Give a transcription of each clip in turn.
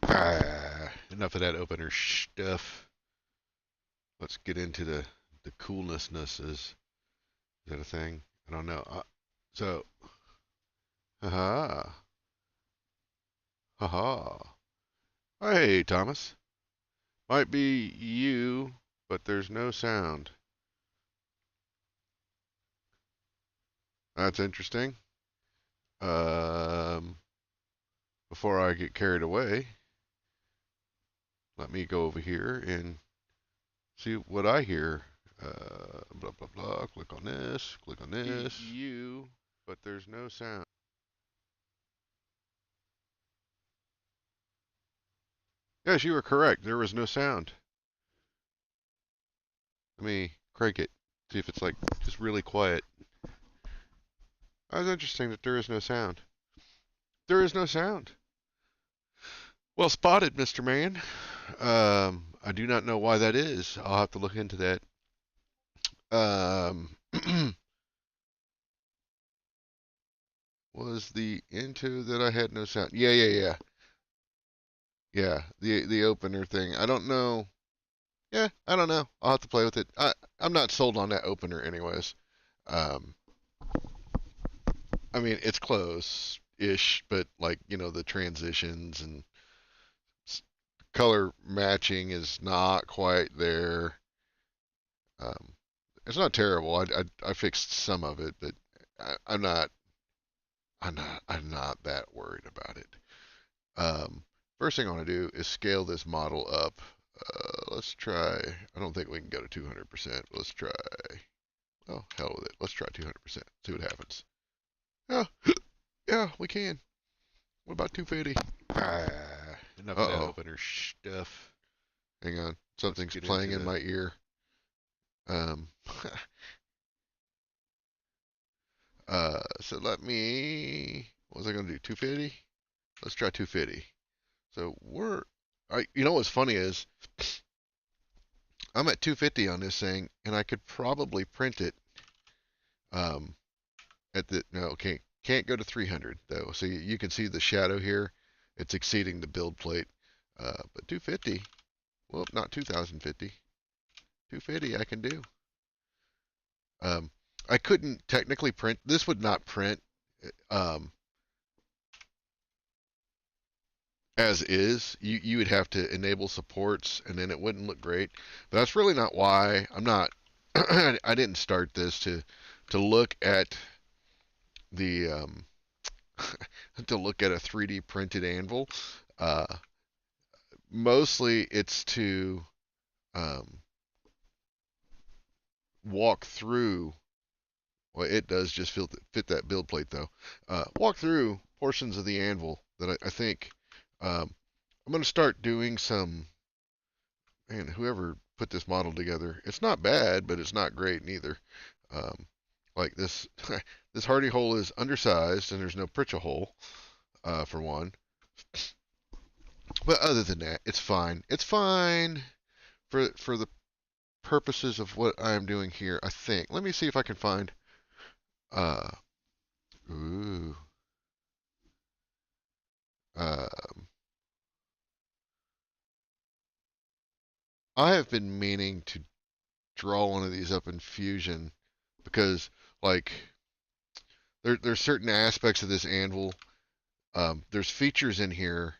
Enough of that opener stuff. Let's get into the coolnessnesses. Is that a thing? I don't know. So, haha, haha. Hey, Thomas. Might be you, but there's no sound. That's interesting. Um, Before I get carried away, let me go over here and see what I hear. Blah, blah, blah. Click on this. Click on this. You, but there's no sound. Yes, you were correct. There was no sound. Let me crank it. See if it's like just really quiet. That was interesting that there is no sound. There is no sound. Well spotted, Mr. Man. I do not know why that is. I'll have to look into that. Um, was the into that I had no sound? Yeah. The opener thing. I don't know. Yeah, I don't know. I'll have to play with it. I'm not sold on that opener, anyways. Um, I mean, it's close-ish, but like the transitions and color matching is not quite there. Um, it's not terrible. I fixed some of it, but I'm not I'm not that worried about it. Um, First thing I want to do is scale this model up. Let's try. I don't think we can go to 200%. Let's try. Oh, hell with it. Let's try 200%. See what happens. Yeah, yeah, we can. What about 250? Enough of that opener stuff. Hang on. Something's playing in my ear. Um, so let me. What was I going to do? 250? Let's try 250. So you know what's funny is I'm at 250 on this thing, and I could probably print it. Um, no, can't go to 300 though. So you can see the shadow here. It's exceeding the build plate. But 250. Well, not 2050. 250 I can do. I couldn't technically print. This would not print um, as is. You would have to enable supports, and then it wouldn't look great. But that's really not why. I'm not. I didn't start this to look at the to look at a 3D printed anvil. Uh, Mostly it's to um, walk through. Well, it does just fit that build plate though. Walk through portions of the anvil that I think I'm going to start doing some. Man, whoever put this model together, it's not bad, but it's not great neither. Um, like this, this hardy hole is undersized, and there's no Pritchett hole for one. But other than that, it's fine. It's fine for the purposes of what I am doing here. I think. Let me see if I can find. Uh, ooh. Um, I have been meaning to draw one of these up in Fusion because, like, there's certain aspects of this anvil. There's features in here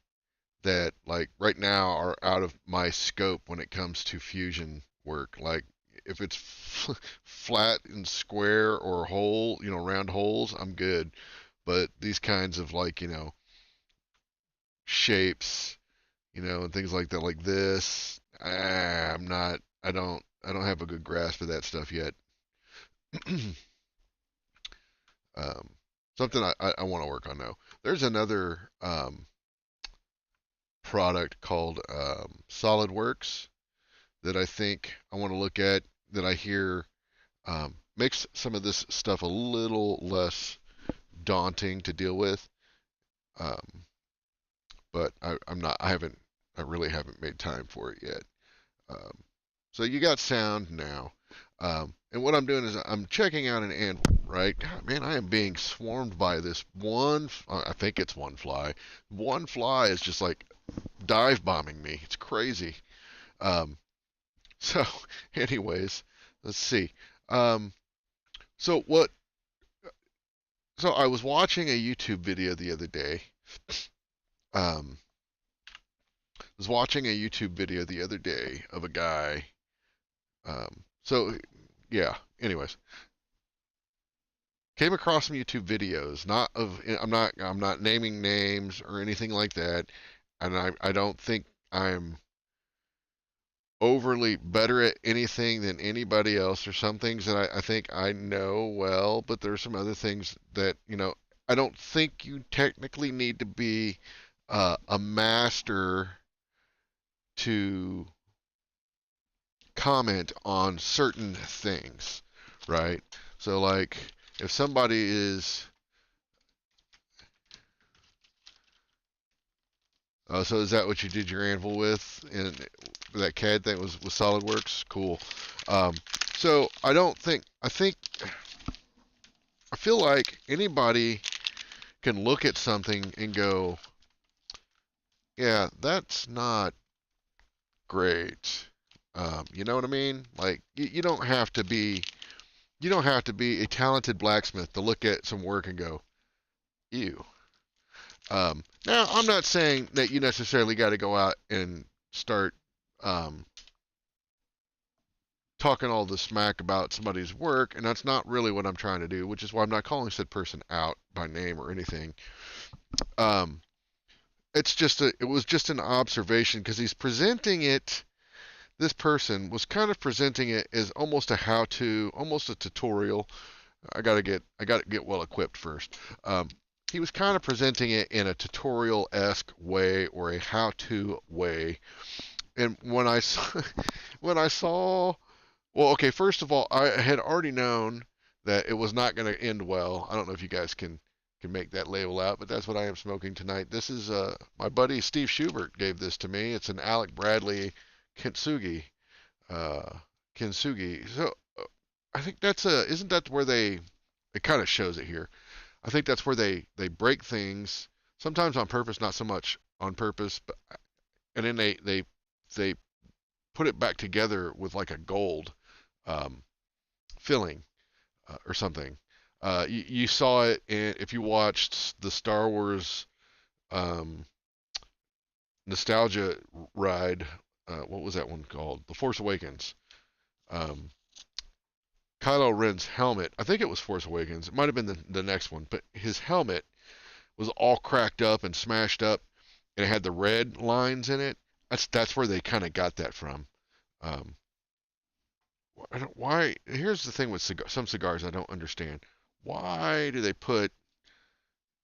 that, like, right now are out of my scope when it comes to Fusion work. Like, if it's flat and square or hole, round holes, I'm good. But these kinds of, like, shapes, and things like that, like this, I'm not. I don't have a good grasp of that stuff yet. um, Something I want to work on though. There's another product called SolidWorks that I think I want to look at. That I hear makes some of this stuff a little less daunting to deal with. Um, but I'm not. I haven't. I really haven't made time for it yet. Um, so you got sound now. And what I'm doing is I'm checking out an anvil, right? God, man, I am being swarmed by this one. I think it's one fly. One fly is just like dive bombing me. It's crazy. Um, so, anyways, let's see. Um, so what? So I was watching a YouTube video the other day. Um, was watching a YouTube video the other day of a guy. So yeah. Anyways, came across some YouTube videos. Not of. I'm not naming names or anything like that. And I don't think I'm overly better at anything than anybody else. There's some things that I think I know well, but there's some other things that, I don't think you technically need to be a master to comment on certain things, right? So, like, if somebody is. So is that what you did your anvil with? And that CAD thing was SolidWorks? Cool. Um, so I feel like anybody can look at something and go, yeah, that's not great. You know what I mean? Like you don't have to be a talented blacksmith to look at some work and go, ew. Now I'm not saying that you necessarily got to go out and start um, talking all the smack about somebody's work, and that's not really what I'm trying to do, which is why I'm not calling said person out by name or anything. Um, it was just an observation because he's presenting it. This person was kind of presenting it as almost a how-to, almost a tutorial. I got to get well equipped first. He was kind of presenting it in a tutorial-esque way or a how-to way. And when I saw, well, okay, first of all, I had already known that it was not going to end well. I don't know if you guys can make that label out, but that's what I am smoking tonight. This is my buddy Steve Schubert gave this to me. It's an Alec Bradley Kintsugi. Uh, Kintsugi. So I think that's isn't that where it kind of shows it here. I think that's where they break things sometimes on purpose, not so much on purpose, but and then they put it back together with like a gold um, filling or something. You saw it if you watched the Star Wars um, nostalgia ride. What was that one called? The Force Awakens. Um, Kylo Ren's helmet. I think it was Force Awakens. It might have been the next one, but his helmet was all cracked up and smashed up, and it had the red lines in it. That's where they kind of got that from. Um, I don't why. Here's the thing with some cigars I don't understand. Why do they put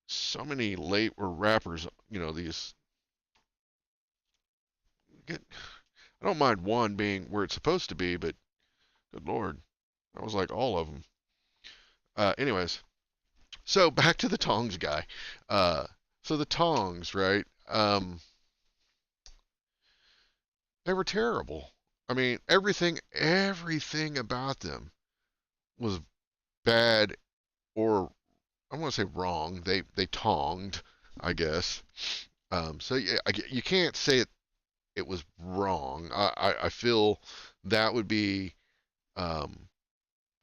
so many late or wrappers? These. Get, I don't mind one being where it's supposed to be, but good lord, that was like all of them. Anyways, so back to the tongs guy. Uh, so the tongs, right? They were terrible. I mean, everything about them was bad, or I want to say wrong. They tonged, I guess. So yeah, you can't say it was wrong. I feel that would be um,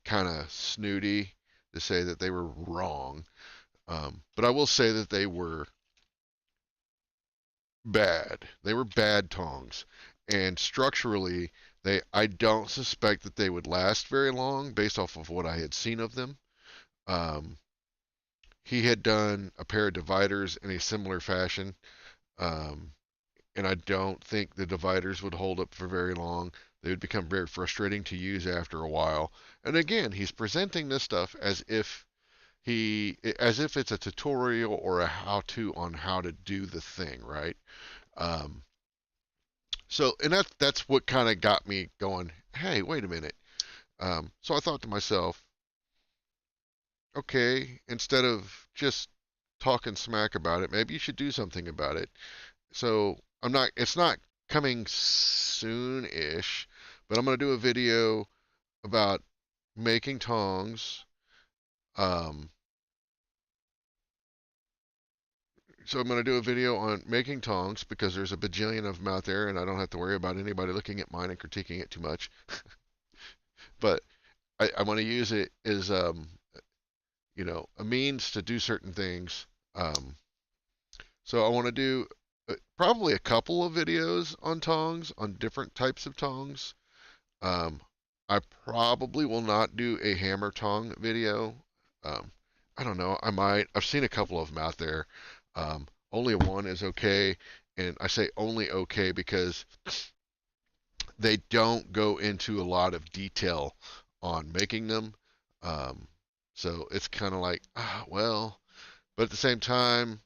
kind of snooty to say that they were wrong. But I will say that they were bad. They were bad tongs, and structurally, I don't suspect that they would last very long based off of what I had seen of them. Um, he had done a pair of dividers in a similar fashion, um, and I don't think the dividers would hold up for very long. They would become very frustrating to use after a while. And again, he's presenting this stuff as if it's a tutorial or a how-to on how to do the thing, right? Um, and that's what kind of got me going. Hey, wait a minute. So I thought to myself, okay, instead of just talking smack about it, maybe you should do something about it. So it's not coming soon-ish, but I'm gonna do a video about making tongs. Um, So I'm going to do a video on making tongs because there's a bajillion of them out there, and I don't have to worry about anybody looking at mine and critiquing it too much. But I want to use it as a means to do certain things. Um, so I want to do probably a couple of videos on tongs, on different types of tongs. Um, I probably will not do a hammer tong video. Um, I don't know. I might. I've seen a couple of them out there. Only one is okay, and I say only okay because they don't go into a lot of detail on making them. Um, so it's kind of like, well, but at the same time,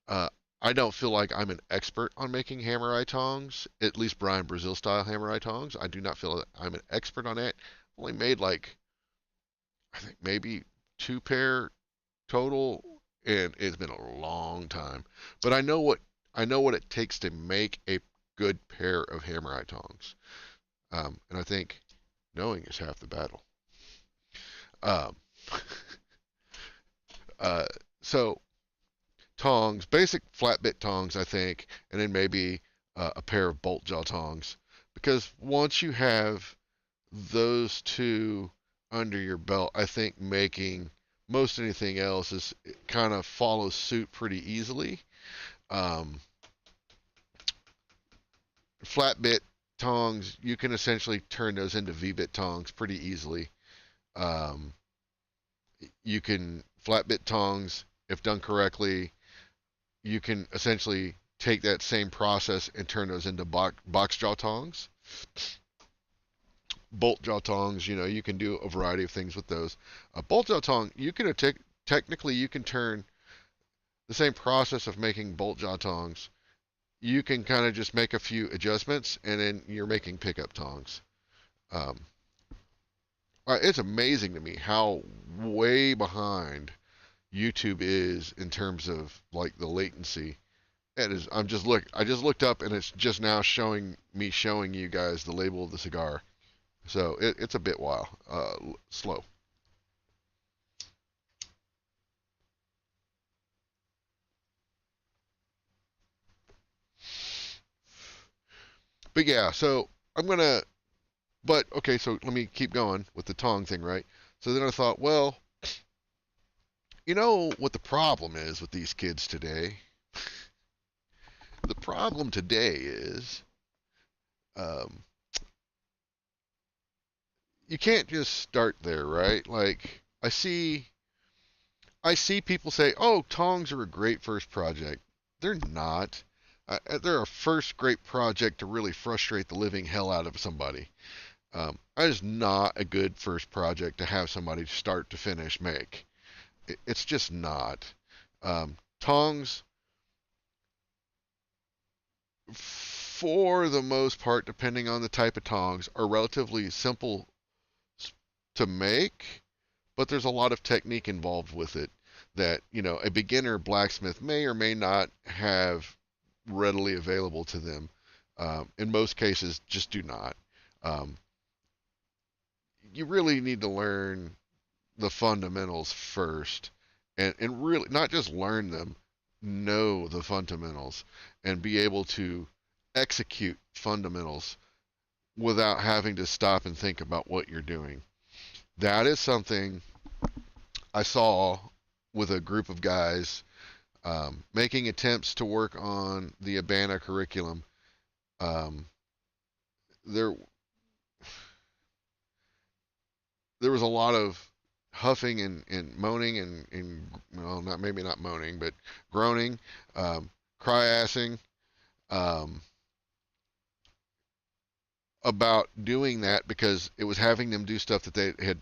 uh, I don't feel like I'm an expert on making hammer eye tongs, at least Brian Brazil style hammer eye tongs. I do not feel that I'm an expert on it. Only made like, I think maybe two pair total, and it's been a long time. But I know what it takes to make a good pair of hammer eye tongs. And I think knowing is half the battle. Um, uh, so tongs, basic flat bit tongs, I think, and then maybe a pair of bolt jaw tongs. Because once you have those two under your belt, I think making most anything else is kind of follows suit pretty easily. Um, Flat bit tongs, you can essentially turn those into V-bit tongs pretty easily. Um, you can flat bit tongs, if done correctly, you can essentially take that same process and turn those into box jaw tongs. Bolt jaw tongs, you can do a variety of things with those. A bolt jaw tong, you can technically you can turn the same process of making bolt jaw tongs. You can kind of just make a few adjustments, and then you're making pickup tongs. Um, it's amazing to me how way behind YouTube is in terms of like the latency. It is. I just looked up, and it's just now showing you guys the label of the cigar. So it's a bit slow. But yeah, so I'm gonna. But okay, so let me keep going with the tong thing, right? So then I thought, well, you know what the problem is with these kids today? The problem today is um, you can't just start there, right? Like I see people say, "Oh, tongs are a great first project." They're not. They're a first great project to really frustrate the living hell out of somebody. That is not a good first project to have somebody start to finish make. It's just not. Tongs, for the most part, depending on the type of tongs, are relatively simple to make, but there's a lot of technique involved with it that, a beginner blacksmith may or may not have readily available to them. In most cases, just do not. Um, you really need to learn the fundamentals first, and really not just learn them, know the fundamentals and be able to execute fundamentals without having to stop and think about what you're doing. That is something I saw with a group of guys making attempts to work on the Abana curriculum. Um, there, there was a lot of huffing and moaning and well, not maybe not moaning, but groaning, cry assing um, about doing that because it was having them do stuff that they had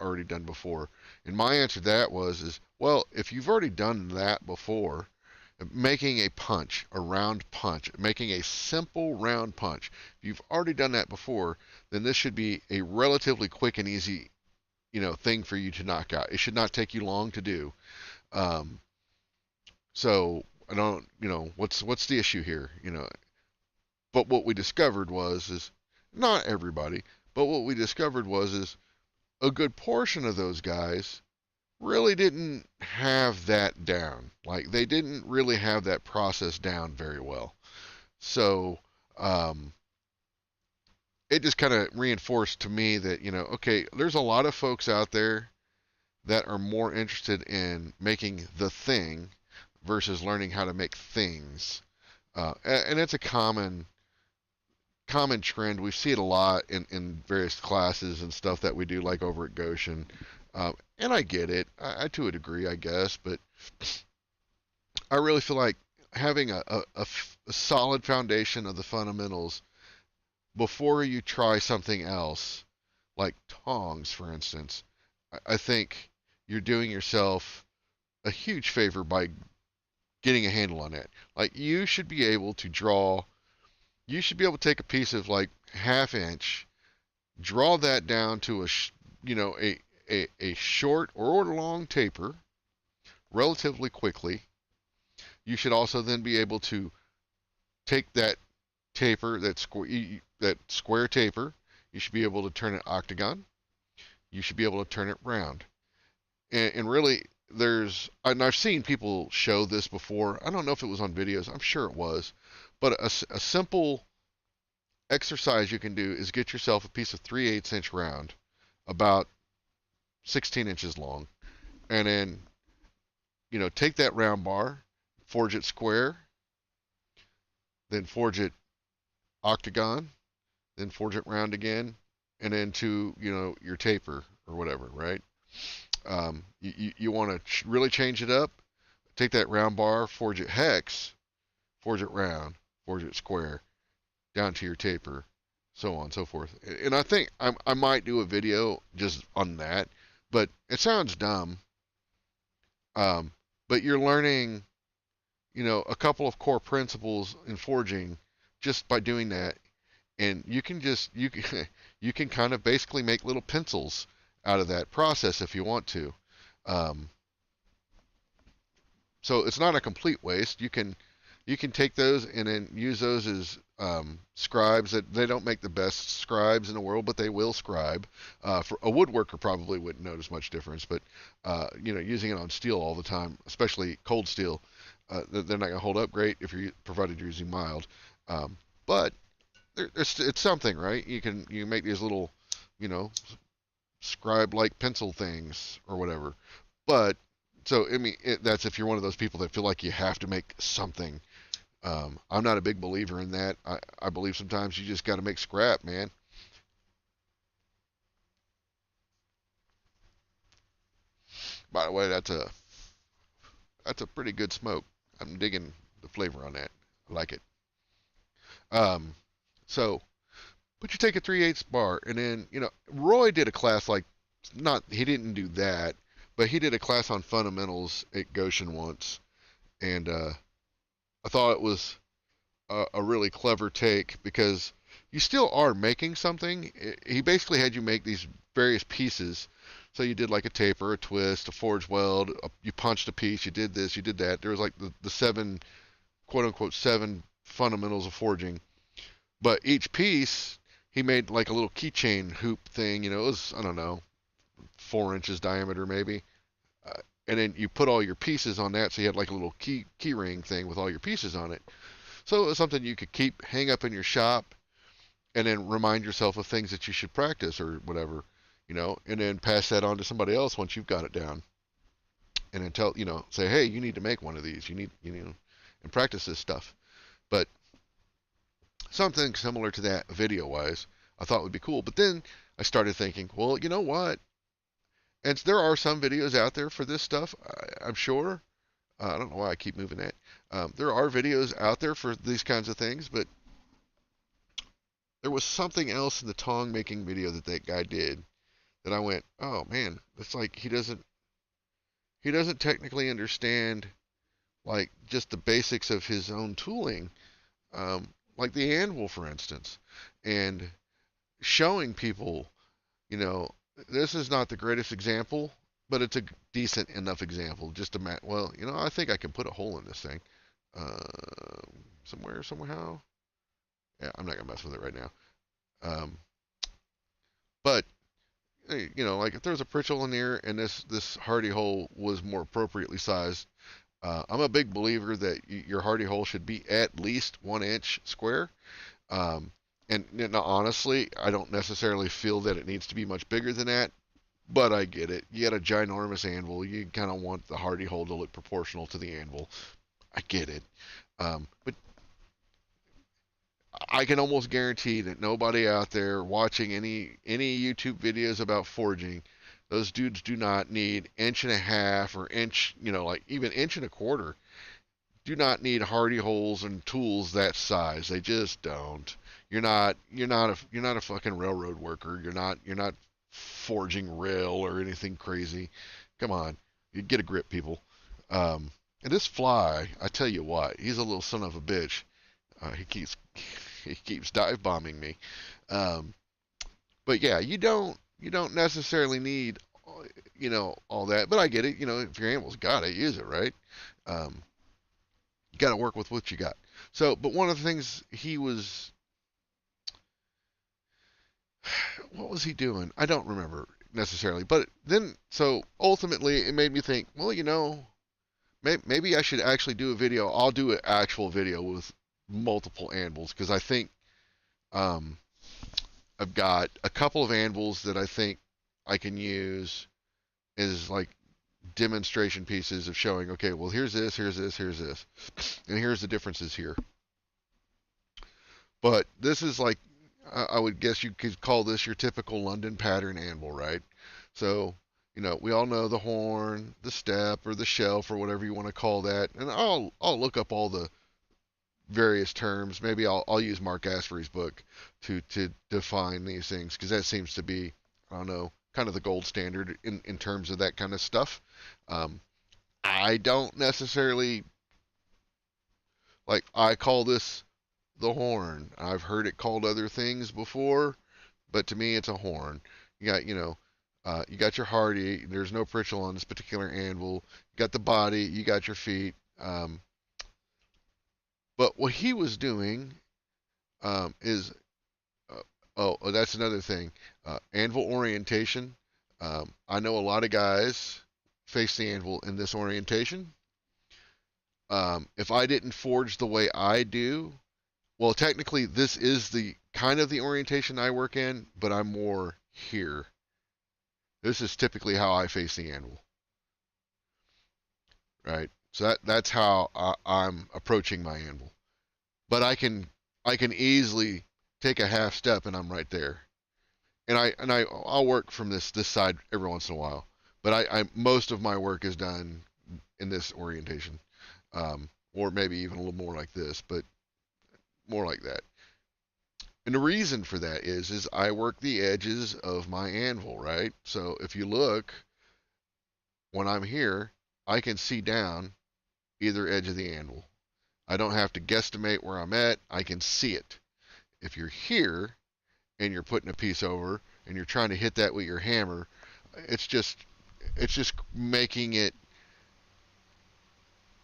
already done before. And my answer to that is well, if you've already done that before, making a punch, a round punch, making a simple round punch, if you've already done that before, then this should be a relatively quick and easy, thing for you to knock out. It should not take you long to do. Um, so I don't, what's the issue here, But what we discovered is not everybody, but what we discovered is a good portion of those guys really didn't have that down. Like they didn't really have that process down very well. So um, it just kind of reinforced to me that, okay, there's a lot of folks out there that are more interested in making the thing versus learning how to make things. And it's a common trend. We see it a lot in various classes and stuff that we do, like over at Goshen. And I get it, to a degree, I guess, but I really feel like having a solid foundation of the fundamentals before you try something else, like tongs, for instance, I think you're doing yourself a huge favor by getting a handle on that. Like you should be able to draw, you should be able to take a piece of like half inch, draw that down to a short or long taper relatively quickly. You should also then be able to take that taper, that square taper. You should be able to turn it octagon. You should be able to turn it round. And really, and I've seen people show this before. I don't know if it was on videos. I'm sure it was. But a simple exercise you can do is get yourself a piece of 3/8 inch round, about 16 inches long, and then, take that round bar, forge it square, then forge it octagon, then forge it round again, and then to, your taper or whatever, right? You want to really change it up. Take that round bar, forge it hex, forge it round, forge it square, down to your taper, so on and so forth. And I think I might do a video just on that, but it sounds dumb. Um, but you're learning, a couple of core principles in forging just by doing that, and you can kind of basically make little pencils out of that process if you want to. Um, so it's not a complete waste. You can take those and then use those as scribes. That they don't make the best scribes in the world, but they will scribe. For a woodworker, probably wouldn't notice much difference, but using it on steel all the time, especially cold steel, they're not going to hold up great if you're provided you're using mild. But it's something, right? You make these little, you know, scribe-like pencil things or whatever. But so I mean, that's if you're one of those people that feel like you have to make something. I'm not a big believer in that. I believe sometimes you just got to make scrap, man. By the way, that's a pretty good smoke. I'm digging the flavor on that. I like it. Um, so, but you take a 3/8 bar, and then Roy did a class like not he didn't do that, but he did a class on fundamentals at Goshen once, and I thought it was a really clever take because you still are making something. He basically had you make these various pieces. So you did like a taper, a twist, a forge weld, you punched a piece, you did this, you did that. There was like the seven, quote unquote, seven fundamentals of forging. But each piece, he made like a little keychain hoop thing. It was, I don't know, 4 inches diameter maybe. And then you put all your pieces on that, so you had like a little key ring thing with all your pieces on it. So it was something you could hang up in your shop, and then remind yourself of things that you should practice or whatever, and then pass that on to somebody else once you've got it down, and then say, hey, you need to make one of these, and practice this stuff. But something similar to that, video wise, I thought would be cool. But then I started thinking, well, you know what? And there are some videos out there for this stuff, I'm sure. I don't know why I keep moving that. There are videos out there for these kinds of things, but there was something else in the tong making video that guy did that I went, oh man, it's like he doesn't technically understand like just the basics of his own tooling, like the anvil, for instance, and showing people, you know, this is not the greatest example, but it's a decent enough example. Just to well, I think I can put a hole in this thing, uh, somewhere, somehow. Yeah, I'm not gonna mess with it right now. Um, but like if there was a Pritchell in here and this hardy hole was more appropriately sized, I'm a big believer that your hardy hole should be at least 1 inch square. Um, and honestly, I don't necessarily feel that it needs to be much bigger than that, but I get it. You got a ginormous anvil. You kind of want the hardy hole to look proportional to the anvil. I get it. But I can almost guarantee that nobody out there watching any YouTube videos about forging, those dudes do not need inch and a half or inch, like even inch and a quarter. Do not need hardy holes and tools that size. They just don't. You're not a fucking railroad worker. You're not forging rail or anything crazy. Come on, you get a grip, people. And this fly, I tell you what, he's a little son of a bitch. He keeps he keeps dive bombing me. Um, but yeah, you don't necessarily need all that. But I get it. If your animal's got it, use it, right? Um, you got to work with what you got. So, but one of the things he was, what was he doing? I don't remember necessarily. But then, so ultimately, it made me think. Well, maybe I should actually do a video. I'll do an actual video with multiple anvils because I think um, I've got a couple of anvils that I think I can use as like demonstration pieces of showing, okay, well, here's this, here's this, here's this, and here's the differences here. But this is like, I would guess you could call this your typical London pattern anvil, right? So, we all know the horn, the step, or the shelf, or whatever you want to call that. And I'll look up all the various terms. Maybe I'll use Mark Asbury's book to define these things because that seems to be, I don't know, kind of the gold standard in terms of that kind of stuff. Um, I don't necessarily like. I call this the horn. I've heard it called other things before, but to me, it's a horn. You got your hardy. There's no Pritchell on this particular anvil. You got the body. You got your feet. But what he was doing is that's another thing. Anvil orientation. I know a lot of guys face the anvil in this orientation. If I didn't forge the way I do, well, technically this is the kind of the orientation I work in, but I'm more here. This is typically how I face the anvil, right? So that's how I'm approaching my anvil. But I can easily take a half step and I'm right there. I'll work from this side every once in a while. But I most of my work is done in this orientation, or maybe even a little more like this, but more like that. And the reason for that is I work the edges of my anvil, right? So if you look, when I'm here, I can see down either edge of the anvil. I don't have to guesstimate where I'm at. I can see it. If you're here and you're putting a piece over and you're trying to hit that with your hammer, it's just making it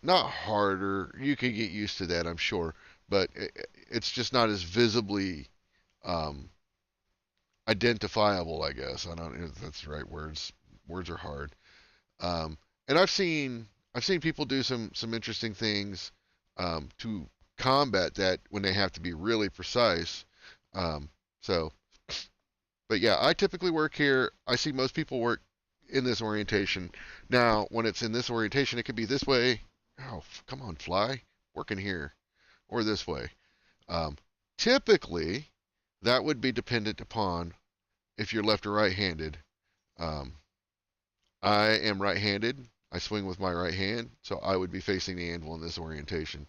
not harder. You can get used to that, I'm sure, but it's just not as visibly um, identifiable, I guess. I don't know if that's the right words. Words are hard. Um, and I've seen people do some interesting things to combat that when they have to be really precise. Um, so, but yeah, I typically work here. I see most people work in this orientation. Now, when it's in this orientation, it could be this way. Oh, come on, fly, working here, or this way. Um, Typically, that would be dependent upon if you're left or right-handed. Um, I am right-handed. I swing with my right hand, so I would be facing the anvil in this orientation.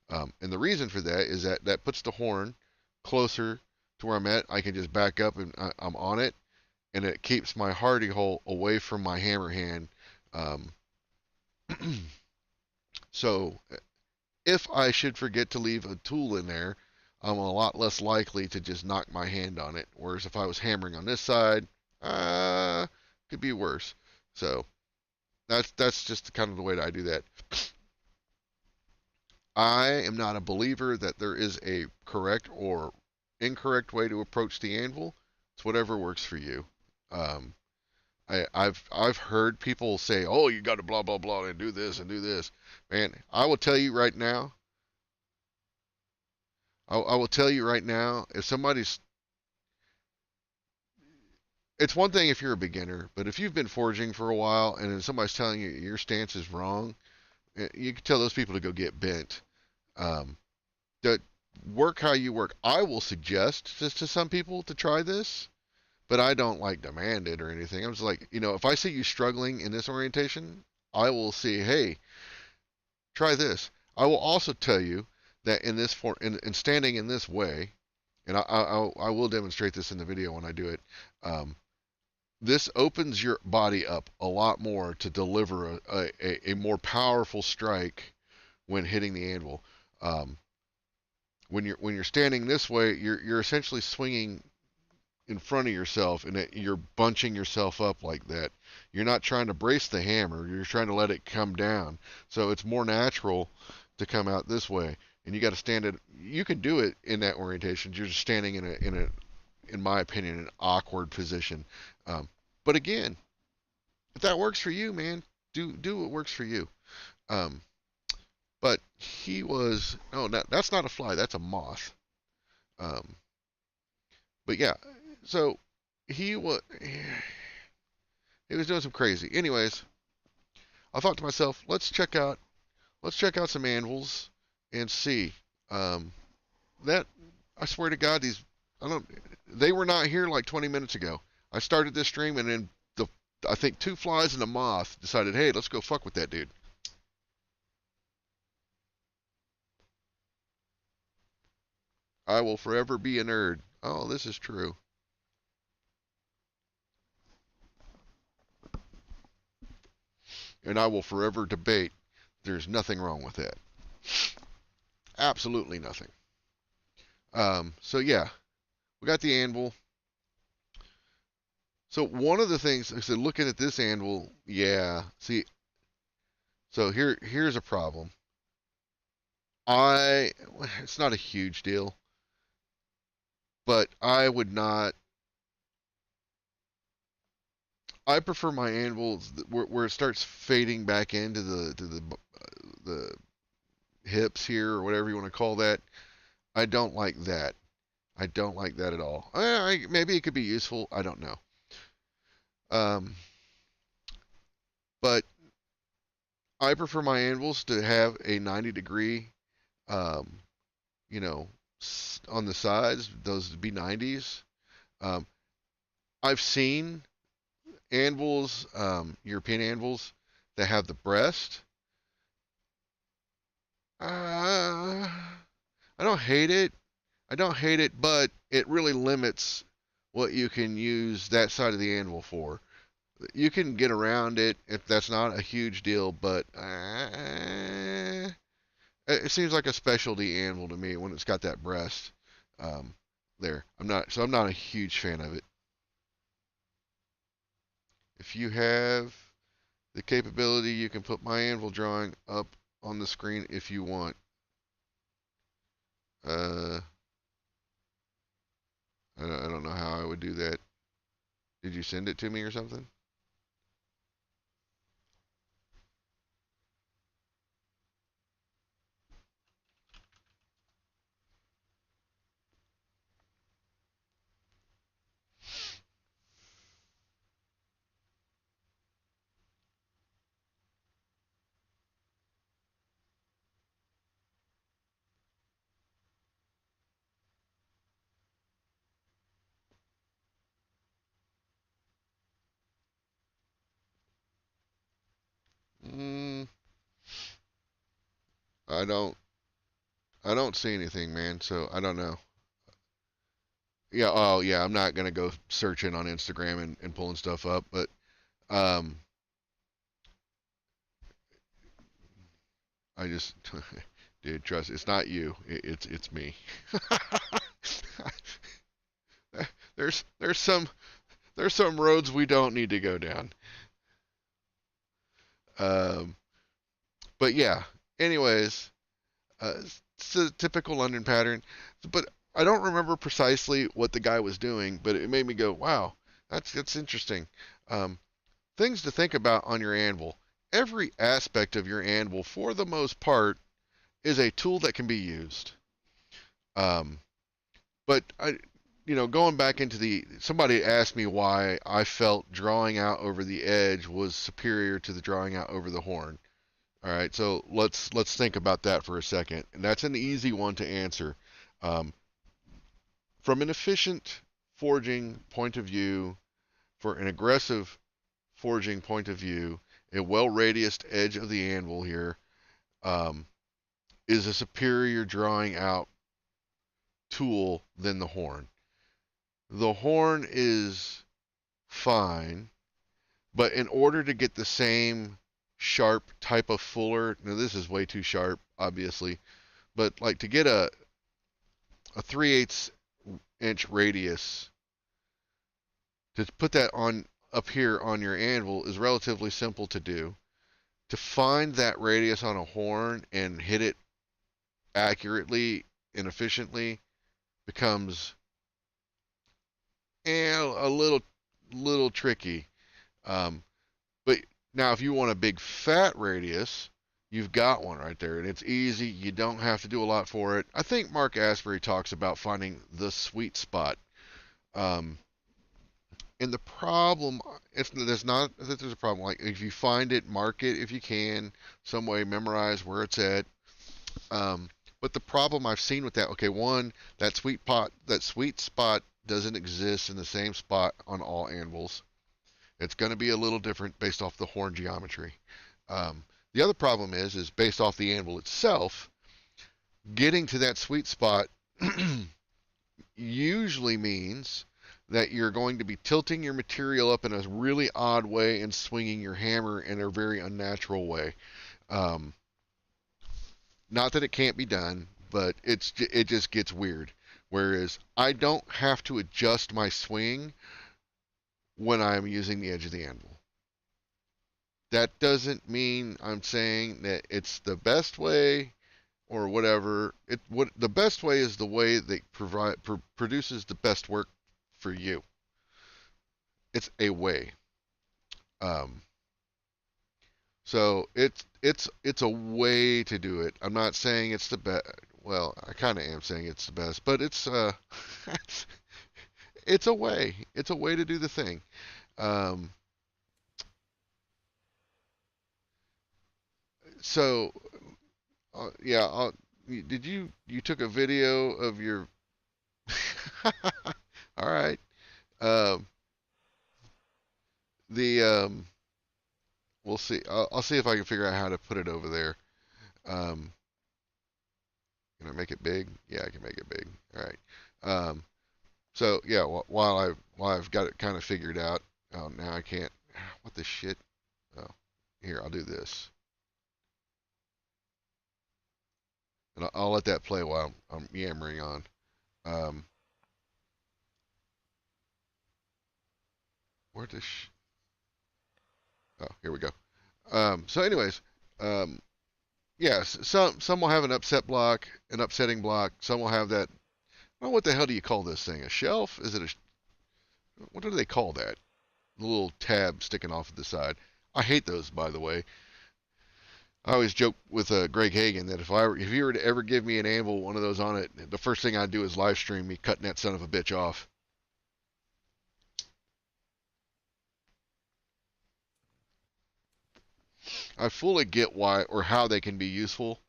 And the reason for that is that puts the horn closer to where I'm at. I can just back up and I'm on it, and it keeps my hardy hole away from my hammer hand. Um, so if I should forget to leave a tool in there, I'm a lot less likely to just knock my hand on it. Whereas if I was hammering on this side, could be worse. So that's just kind of the way that I do that. I am not a believer that there is a correct or incorrect way to approach the anvil. It's whatever works for you. I've heard people say, "Oh, you got to blah blah blah and do this and do this." Man, I will tell you right now. I will tell you right now. If somebody's, it's one thing if you're a beginner, but if you've been forging for a while and then somebody's telling you your stance is wrong, you can tell those people to go get bent. Um, that work how you work. I will suggest this to some people to try this, but I don't like demand it or anything. I'm just like, if I see you struggling in this orientation, I will say, hey, try this. I will also tell you that in standing in this way, and I will demonstrate this in the video when I do it. This opens your body up a lot more to deliver a more powerful strike when hitting the anvil. Um, when you're standing this way, you're essentially swinging in front of yourself, and you're bunching yourself up like that. You're not trying to brace the hammer, you're trying to let it come down. So it's more natural to come out this way. And you got to stand it. You can do it in that orientation. You're just standing in my opinion, an awkward position. But again, if that works for you, man, do what works for you. Um, but he was no, that's not a fly. That's a moth. Um, but yeah, so he was he was doing some crazy. Anyways, I thought to myself, let's check out some anvils and see. Um, that I swear to God, I don't they were not here like 20 minutes ago. I started this stream and then I think two flies and a moth decided, hey, let's go fuck with that dude. I will forever be a nerd. Oh, this is true. And I will forever debate. There's nothing wrong with that. Absolutely nothing. So yeah, we got the anvil. So one of the things I said, looking at this anvil, yeah. See, so here's a problem. It's not a huge deal, but I would not. I prefer my anvils where it starts fading back into the hips here or whatever you want to call that. I don't like that. I don't like that at all. Maybe it could be useful. I don't know. Um, but I prefer my anvils to have a 90-degree, um, you know, on the sides. Those would be 90s. Um, I've seen anvils, European anvils, that have the breast. I don't hate it. I don't hate it, but it really limits what you can use that side of the anvil for. You can get around it if that's not a huge deal, but it seems like a specialty anvil to me when it's got that breast um, there. I'm not a huge fan of it. If you have the capability, you can put my anvil drawing up on the screen if you want. Uh, I don't know how I would do that. Did you send it to me or something? Mm, I don't. I don't see anything, man. So I don't know. Yeah. Oh, yeah. I'm not gonna go searching on Instagram and pulling stuff up, but um, I just, dude, trust. It's not you. It's me. There's some roads we don't need to go down. Um, but yeah. Anyways, it's a typical London pattern. But I don't remember precisely what the guy was doing, but it made me go, "Wow, that's interesting." Um, things to think about on your anvil. Every aspect of your anvil, for the most part, is a tool that can be used. Um, but going back into somebody asked me why I felt drawing out over the edge was superior to the drawing out over the horn. All right, so let's think about that for a second, and that's an easy one to answer. Um, from an efficient forging point of view, for an aggressive forging point of view, a well-radiused edge of the anvil here um, is a superior drawing out tool than the horn. The horn is fine, but in order to get the same sharp type of fuller, now this is way too sharp, obviously, but like to get a 3/8 inch radius, to put that on up here on your anvil is relatively simple to do. To find that radius on a horn and hit it accurately and efficiently becomes a little tricky. Um, but now, if you want a big fat radius, you've got one right there, and it's easy. You don't have to do a lot for it. I think Mark Asbury talks about finding the sweet spot. Um, and the problem, there's not that there's a problem. Like if you find it, mark it if you can, some way, memorize where it's at. Um, but the problem I've seen with that, okay, one, that sweet spot doesn't exist in the same spot on all anvils. It's going to be a little different based off the horn geometry. The other problem is based off the anvil itself, getting to that sweet spot usually means that you're going to be tilting your material up in a really odd way and swinging your hammer in a very unnatural way. Um, Not that it can't be done, but it just gets weird. Whereas I don't have to adjust my swing when I'm using the edge of the anvil. That doesn't mean I'm saying that it's the best way or whatever. The best way is the way that produces the best work for you. It's a way. Um, so it's a way to do it. I'm not saying it's the best. Well, I kind of am saying it's the best, but it's a way. It's a way to do the thing. Um, so yeah, you took a video of your? All right. Um, the we'll see. I'll see if I can figure out how to put it over there. Um, can I make it big? Yeah, I can make it big. All right. Um, so yeah, while I've got it kind of figured out, oh, now I can't. What the shit? Oh, here I'll do this, and I'll let that play while I'm yammering on. Um, where the Oh, here we go. So anyways, um, yes, some will have an upset block, an upsetting block. Some will have that. Well, what the hell do you call this thing? A shelf? Is it a? What do they call that? The little tab sticking off of the side. I hate those, by the way. I always joke with Greg Hagan that if he were to ever give me an anvil, one of those on it, the first thing I'd do is live stream me cutting that son of a bitch off. I fully get why or how they can be useful.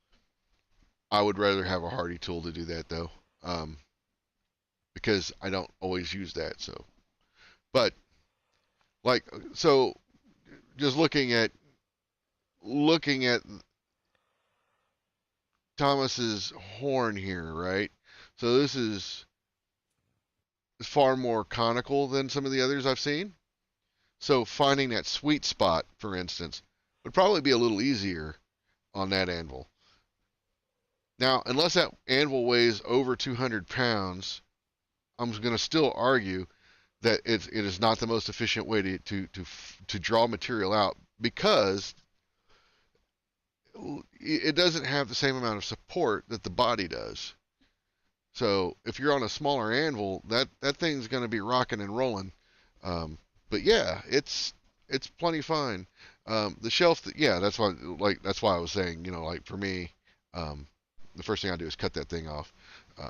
I would rather have a hardy tool to do that though, because I don't always use that. So, but like so, just looking at Thomas's horn here, right? So this is far more conical than some of the others I've seen. So finding that sweet spot, for instance, would probably be a little easier on that anvil. Now, unless that anvil weighs over 200 pounds, I'm going to still argue that it is not the most efficient way to draw material out because it doesn't have the same amount of support that the body does. So if you're on a smaller anvil, that thing's going to be rocking and rolling. But yeah, it's plenty fine. The shelf, yeah, that's why I was saying, like for me, um, the first thing I do is cut that thing off.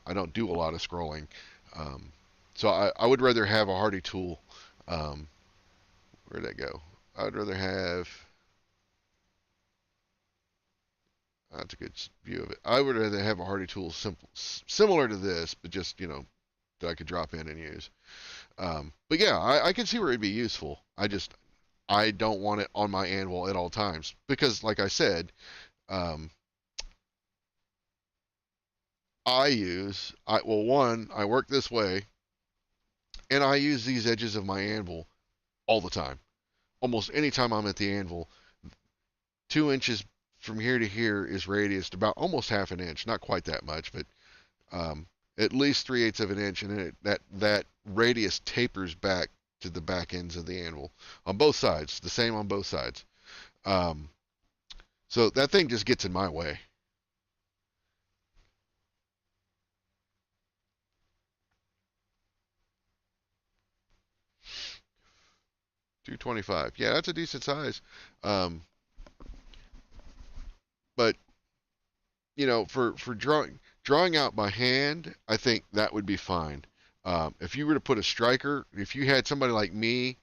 I don't do a lot of scrolling, um, so I would rather have a hardy tool. Um, where'd that go? I'd rather have. That's a good view of it. I would rather have a hardy tool similar to this, but just that I could drop in and use. But yeah, I can see where it'd be useful. I don't want it on my anvil at all times because, like I said, um, I work this way, and I use these edges of my anvil all the time. Almost any time I'm at the anvil, 2 inches from here to here is radiused about almost half an inch, not quite that much, but um, at least 3/8 of an inch, and then that radius tapers back to the back ends of the anvil on both sides, the same on both sides. Um, so that thing just gets in my way. 225. Yeah, that's a decent size. Um, but for drawing out by hand, I think that would be fine. If you were to put a striker, if you had somebody like me,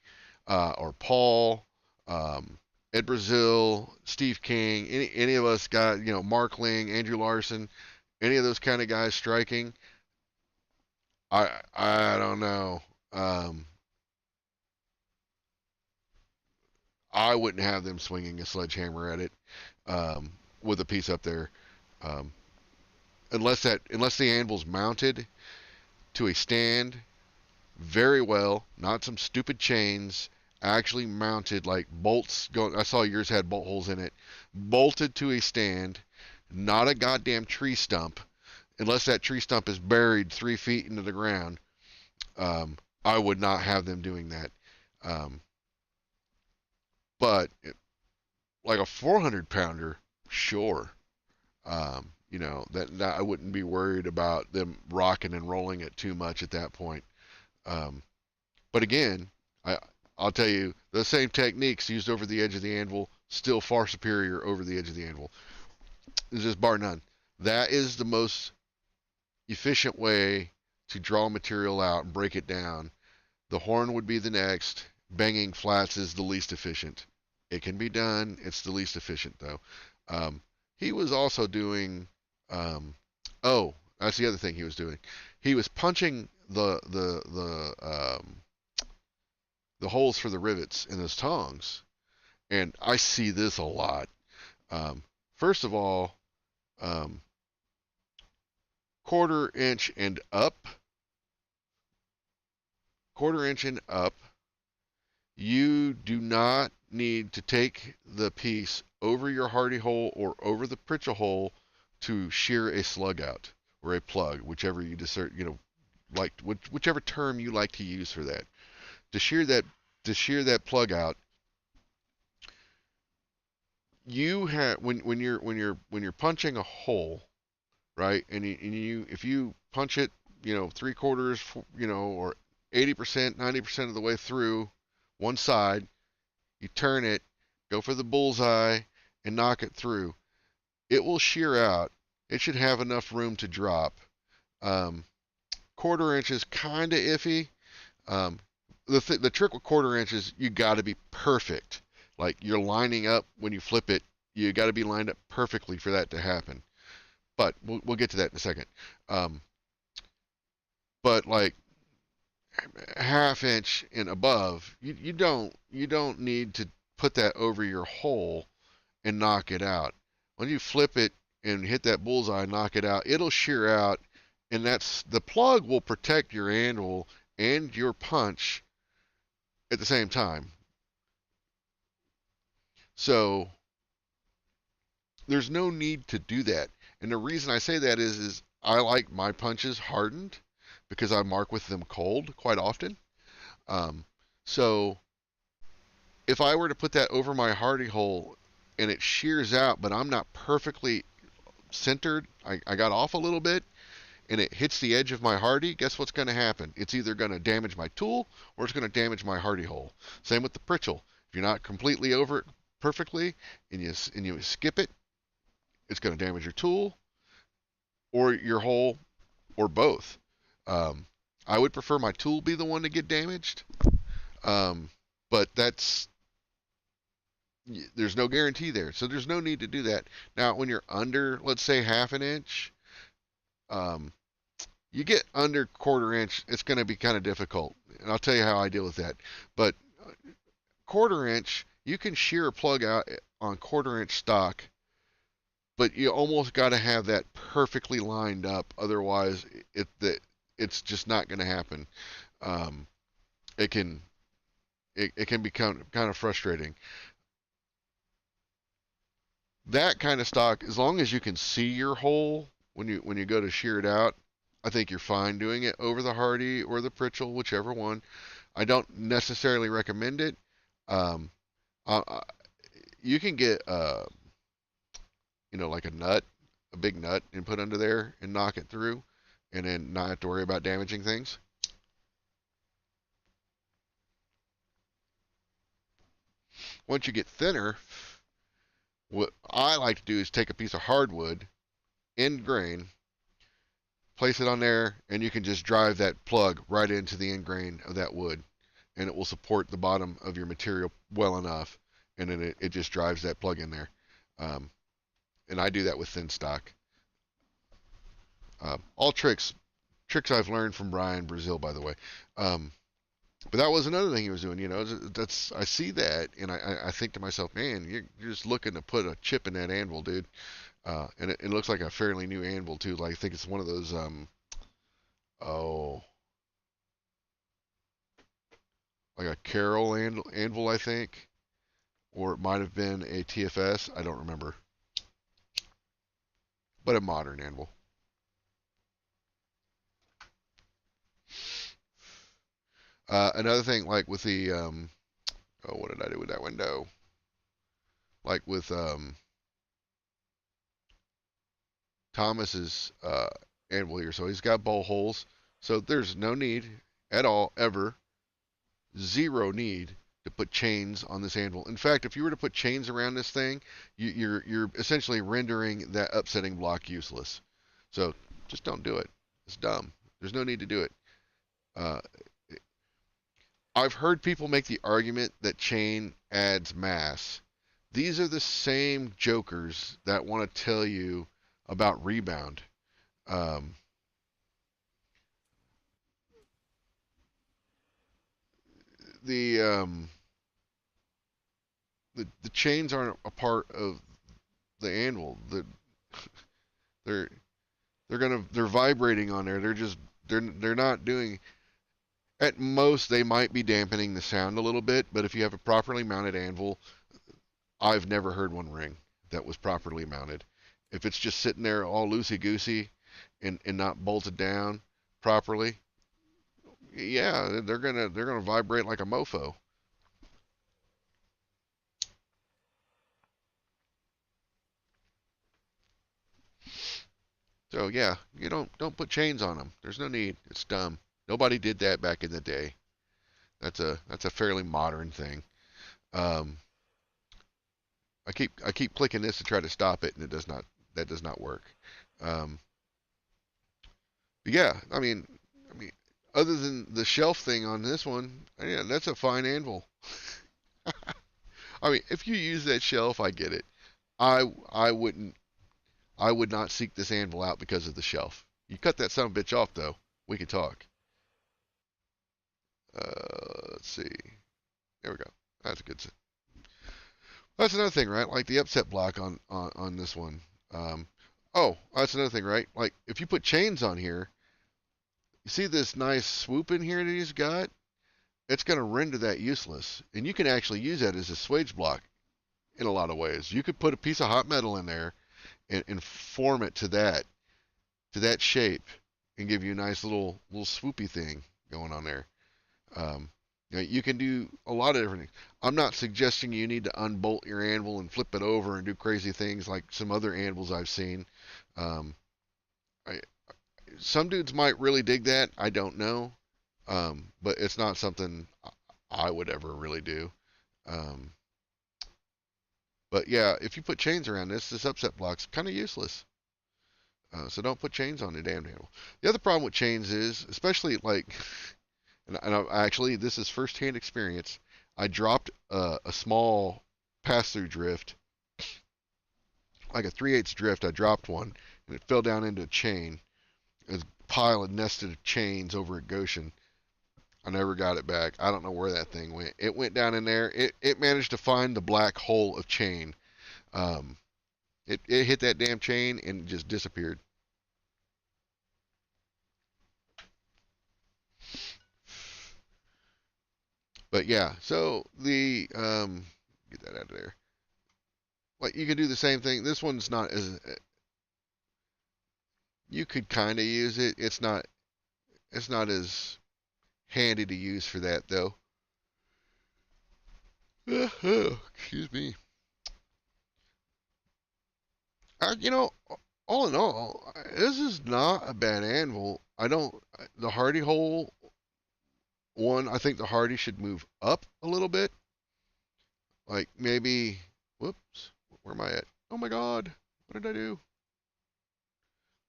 or Paul, um, Ed Brazil, Steve King, any of us got Mark Ling, Andrew Larson, any of those kind of guys striking, I don't know. Um, I wouldn't have them swinging a sledgehammer at it with a piece up there, um, unless the anvil's mounted to a stand very well, not some stupid chains, actually mounted like bolts going. I saw yours had bolt holes in it, bolted to a stand, not a goddamn tree stump. Unless that tree stump is buried 3 feet into the ground, I would not have them doing that. Um, but like a 400 pounder, sure. That I wouldn't be worried about them rocking and rolling it too much at that point. Um, But again, I I'll tell you the same techniques used over the edge of the anvil still far superior over the edge of the anvil. There's just bar none. That is the most efficient way to draw material out and break it down. The horn would be the next. Banging flats is the least efficient. It can be done. It's the least efficient though. Um, he was also doing. Um, oh, that's the other thing he was doing. He was punching the holes for the rivets in his tongs. And I see this a lot. Um, First of all, um, 1/4 inch and up, 1/4 inch and up, you do not need to take the piece over your hardy hole or over the Pritchell hole to shear a slug out or a plug, whichever you discern, like whichever term you like to use for that. To shear that plug out, you have when you're punching a hole, right? And if you punch it, 3/4, or 80%, 90% of the way through one side, you turn it, go for the bullseye, and knock it through. It will shear out. It should have enough room to drop. 1/4 inch is kind of iffy. Um, the trick with 1/4 inch is you got to be perfect. Like you're lining up when you flip it, you got to be lined up perfectly for that to happen. But we'll get to that in a second. Um, but like 1/2 inch and above, you don't need to put that over your hole and knock it out. When you flip it and hit that bullseye, and knock it out, it'll shear out, and that's the plug will protect your anvil and your punch at the same time. So there's no need to do that. And the reason I say that is I like my punches hardened because I mark with them cold quite often. Um, so if I were to put that over my hardy hole and it shears out, but I'm not perfectly centered, I got off a little bit, and it hits the edge of my hardy, guess what's going to happen? It's either going to damage my tool or it's going to damage my hardy hole. Same with the Pritchell. you're not completely over it perfectly and you skip it, it's going to damage your tool or your hole or both. Um, I would prefer my tool be the one to get damaged, um, but there's no guarantee there, so there's no need to do that. Now, when you're under, let's say, half an inch, um, you get under quarter inch, it's going to be kind of difficult, and I'll tell you how I deal with that. But quarter inch, you can shear a plug out on quarter inch stock, but you almost got to have that perfectly lined up, otherwise it's just not going to happen. Um, it can it can become kind of frustrating. That kind of stock, as long as you can see your hole when you go to shear it out, I think you're fine doing it over the Hardy or the Pritchell, whichever one. I don't necessarily recommend it. Um, I, you can get like a nut, a big nut, and put under there and knock it through, and then not have to worry about damaging things. Once you get thinner, what I like to do is take a piece of hardwood, end grain, place it on there, and you can just drive that plug right into the end grain of that wood, and it will support the bottom of your material well enough, and then it just drives that plug in there. Um, and I do that with thin stock. All tricks I've learned from Brian Brazil, by the way. But that was another thing he was doing. That's I see that, and I think to myself, man, you're just looking to put a chip in that anvil, dude. And it looks like a fairly new anvil too. Like I think it's one of those oh, like a Carroll anvil, I think, or it might have been a TFS. I don't remember, but a modern anvil. Another thing, like with the oh, what did I do with that window? Like with Thomas's anvil here, so he's got bowl holes, so there's no need at all ever, zero need to put chains on this anvil. In fact, if you were to put chains around this thing, you're essentially rendering that upsetting block useless. So just don't do it. It's dumb. There's no need to do it. Uh, I've heard people make the argument that chain adds mass. These are the same jokers that want to tell you about rebound. Um, the, um, the chains aren't a part of the anvil. They're they're vibrating on there. They're not doing. At most, they might be dampening the sound a little bit, but if you have a properly mounted anvil, I've never heard one ring that was properly mounted. If it's just sitting there all loosey goosey and not bolted down properly, yeah, they're gonna vibrate like a mofo. So yeah, you don't put chains on them. There's no need. It's dumb. Nobody did that back in the day. That's a fairly modern thing. Um, I keep clicking this to try to stop it, and it does not that does not work. Um, but yeah, I mean, other than the shelf thing on this one, yeah, that's a fine anvil. I mean, if you use that shelf, I get it. I wouldn't I would not seek this anvil out because of the shelf. You cut that son of a bitch off though, we could talk. Let's see. There we go. That's a good. That's another thing, right? Like the upset block on this one. Um, oh, that's another thing, right? Like if you put chains on here, you see this nice swoop in here that he's got? It's going to render that useless. And you can actually use that as a swage block in a lot of ways. You could put a piece of hot metal in there and form it to that shape and give you a nice little swoopy thing going on there. Um, you can do a lot of different things. I'm not suggesting you need to unbolt your anvil and flip it over and do crazy things like some other anvils I've seen. Um, I, some dudes might really dig that. I don't know, but it's not something I would ever really do. Um, but yeah, if you put chains around this upset block's kind of useless. So don't put chains on the damn handle. The other problem with chains is, especially like, actually, this is first-hand experience. I dropped a small pass-through drift, like a 3/8 drift. I dropped one, and it fell down into a chain. A pile of nested chains over at Goshen. I never got it back. I don't know where that thing went. It went down in there. It managed to find the black hole of chain. Um, it hit that damn chain and just disappeared. But yeah, so the get that out of there. Like you could do the same thing. This one's not as you could kind of use it. It's not as handy to use for that though. Excuse me. You know, all in all, this is not a bad anvil. I don't. The hardy hole one, I think the hardy should move up a little bit. Like maybe, whoops, where am I at? Oh my God, what did I do?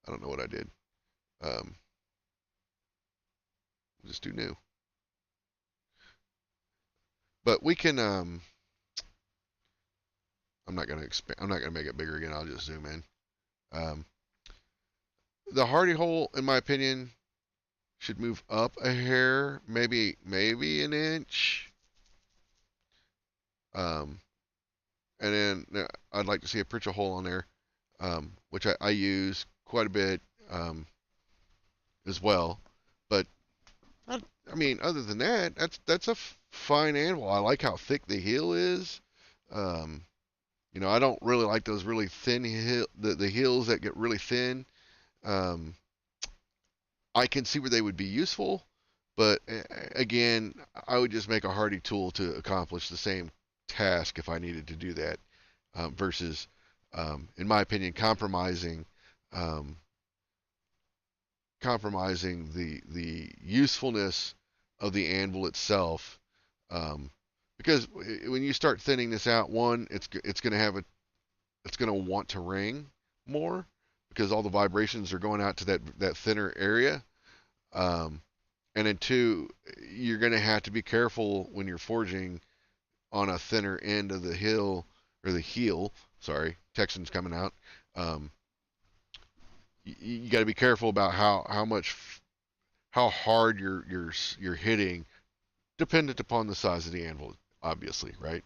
I don't know what I did. Um, just too new. But we can. I'm not gonna expand. I'm not gonna make it bigger again. I'll just zoom in. Um, the hardy hole, in my opinion, should move up a hair, maybe an inch. Um, and then I'd like to see a Pritchard hole on there, which I use quite a bit as well. But I mean, other than that, that's a fine anvil. I like how thick the heel is. Um, I don't really like those really thin the heels that get really thin. Um, I can see where they would be useful, but again, I would just make a hardy tool to accomplish the same task if I needed to do that, versus, in my opinion, um, compromising the usefulness of the anvil itself. Um, because when you start thinning this out, one, it's going to have it's going to want to ring more because all the vibrations are going out to that thinner area. Um, and then two, you're going to have to be careful when you're forging on a thinner end of the hill or the heel. Sorry, Texans coming out. Um, you got to be careful about how hard you're hitting, dependent upon the size of the anvil, obviously, right?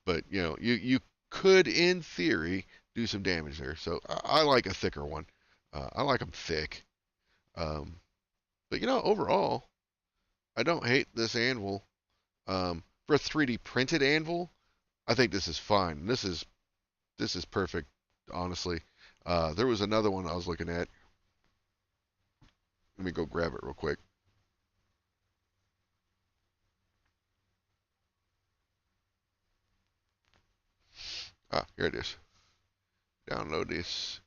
But you could, in theory, do some damage there. So I like a thicker one. I like them thick. Um, but overall, I don't hate this anvil. For a 3D printed anvil, I think this is fine. This is perfect, honestly. There was another one I was looking at. Let me go grab it real quick. Here it is. Download this.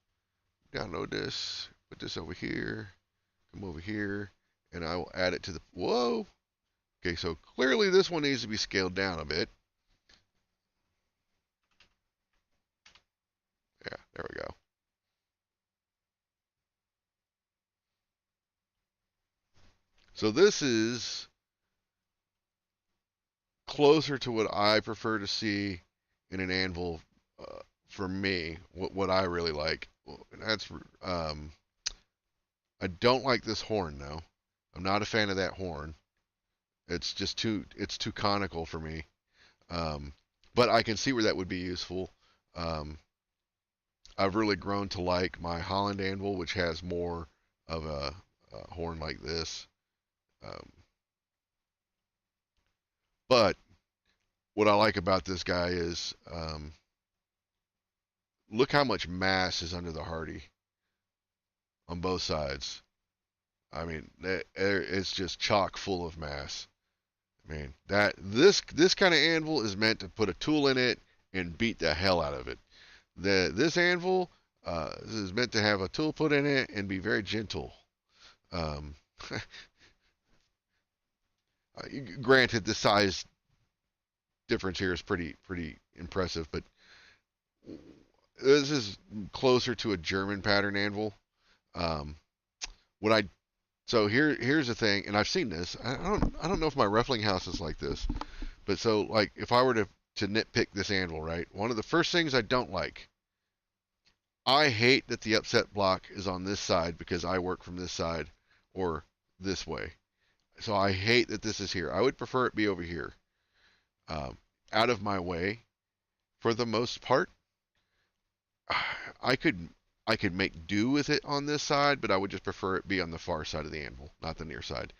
Download this. Put this over here. Come over here, and I will add it to the. Whoa. Okay, so clearly this one needs to be scaled down a bit. Yeah, there we go. So this is closer to what I prefer to see in an anvil, for me. What I really like. That's I don't like this horn though. I'm not a fan of that horn. It's too conical for me. Um, but I can see where that would be useful. Um, I've really grown to like my Holland anvil, which has more of a horn like this. Um, but what I like about this guy is, look how much mass is under the Hardy on both sides. I mean, it's just chock full of mass. I mean, this kind of anvil is meant to put a tool in it and beat the hell out of it. This anvil, is meant to have a tool put in it and be very gentle. Um, Granted, the size difference here is pretty impressive. But this is closer to a German pattern anvil. Um, when I so here's the thing, and I've seen this. I don't know if my ruffling house is like this, but so like if I were to nitpick this anvil, right? One of the first things I don't like, I hate that the upset block is on this side because I work from this side or this way. So I hate that this is here. I would prefer it be over here, um, out of my way for the most part. I could I could make do with it on this side, but I would just prefer it be on the far side of the anvil, not the near side.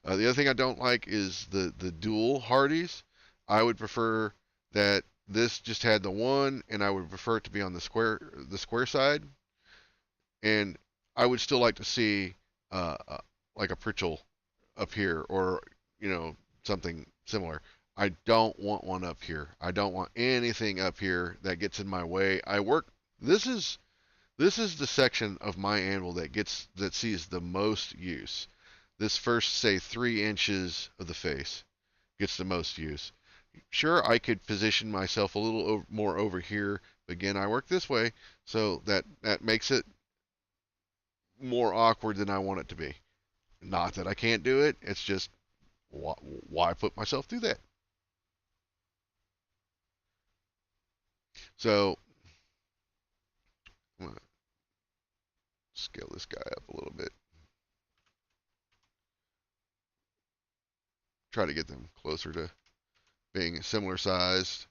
The other thing I don't like is the dual hardies. I would prefer that this just had the one, and I would prefer it to be on the square side. And I would still like to see like a Pritchel up here, or something similar. I don't want one up here. I don't want anything up here that gets in my way. I work. This is this is the section of my anvil that sees the most use. This first, say, 3 inches of the face gets the most use. Sure, I could position myself a little more over here. But again, I work this way, so that makes it more awkward than I want it to be. Not that I can't do it. It's just why put myself through that? So I'm gonna scale this guy up a little bit. Try to get them closer to being similar sized.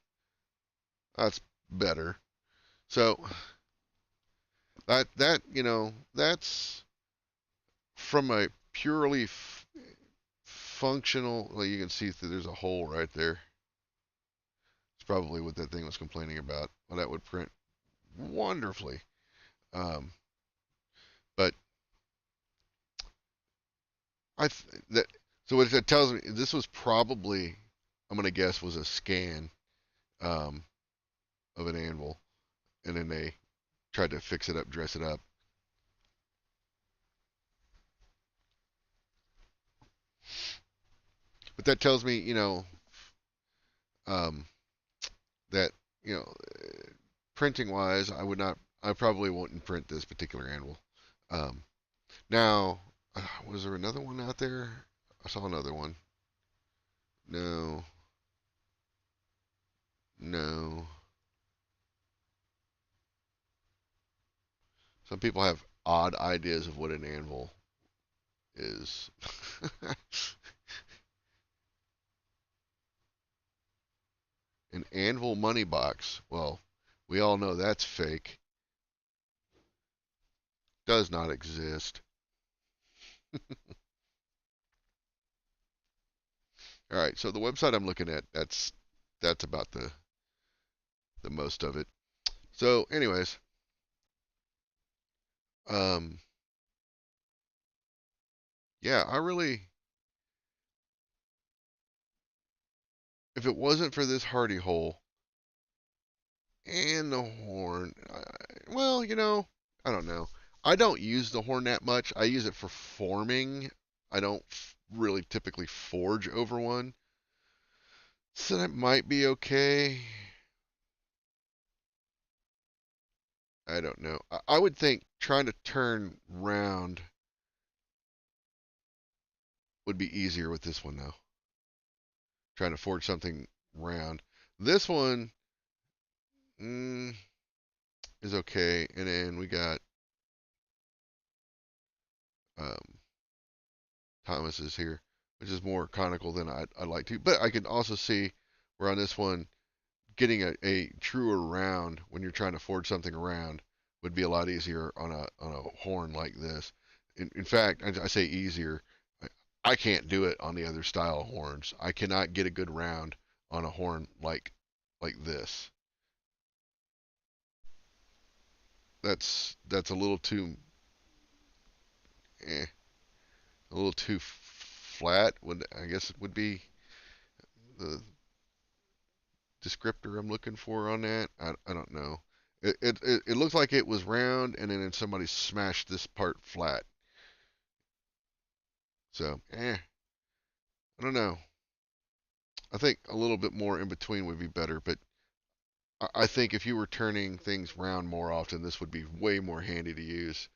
That's better. So that's from a purely functional. Well, you can see that there's a hole right there. It's probably what that thing was complaining about. Well, that would print wonderfully. Um, but I that so what that tells me, this was probably, I'm gonna guess, was a scan um, of an anvil, and then they tried to fix it up, dress it up. But that tells me, um, that printing wise, I probably wouldn't print this particular anvil. Um, Now, was there another one out there? I saw another one. No, no. Some people have odd ideas of what an anvil is. An anvil money box. Well, we all know that's fake. Does not exist. All right, so the website I'm looking at, that's about the most of it. So, anyways, um, yeah, if it wasn't for this hardy hole and the horn, well, I don't know. I don't use the horn that much. I use it for forming. I don't really typically forge over one. So that might be okay. I don't know. I would think trying to turn round would be easier with this one, though. Trying to forge something round. This one is okay. And then we got um, Thomas's here, which is more conical than I'd like to. But I can also see where on this one, getting a truer round when you're trying to forge something around would be a lot easier on a horn like this. In fact, I say easier. I can't do it on the other style of horns. I cannot get a good round on a horn like this. That's a little too a little too flat. Would I guess it would be the descriptor I'm looking for on that. I don't know. It looked like it was round, and then somebody smashed this part flat. So, I don't know. I think a little bit more in between would be better, but I think if you were turning things round more often, this would be way more handy to use.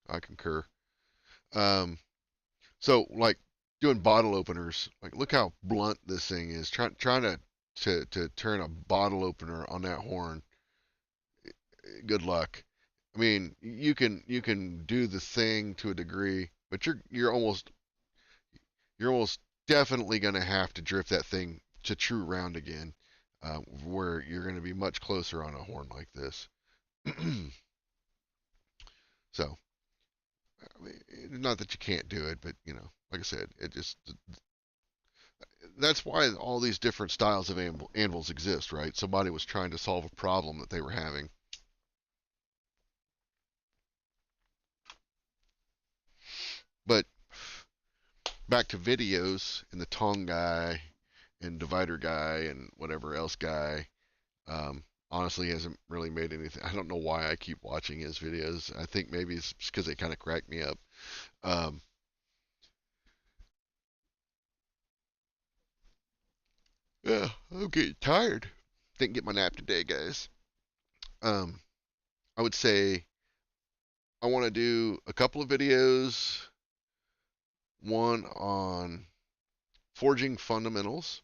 I concur. Um, so like doing bottle openers, like look how blunt this thing is. Trying to turn a bottle opener on that horn. Good luck. I mean, you can do the thing to a degree, but you're almost definitely going to have to drift that thing to true round again, where you're going to be much closer on a horn like this. So, I mean, not that you can't do it, but like I said, it just that's why all these different styles of anvils exist, right? Somebody was trying to solve a problem that they were having. But back to videos and the tong guy and divider guy and whatever else guy. Honestly, hasn't really made anything. I don't know why I keep watching his videos. I think maybe it's because they kind of crack me up. Um, yeah, I'm getting tired. Didn't get my nap today, guys. Um, I would say I want to do a couple of videos. One on forging fundamentals.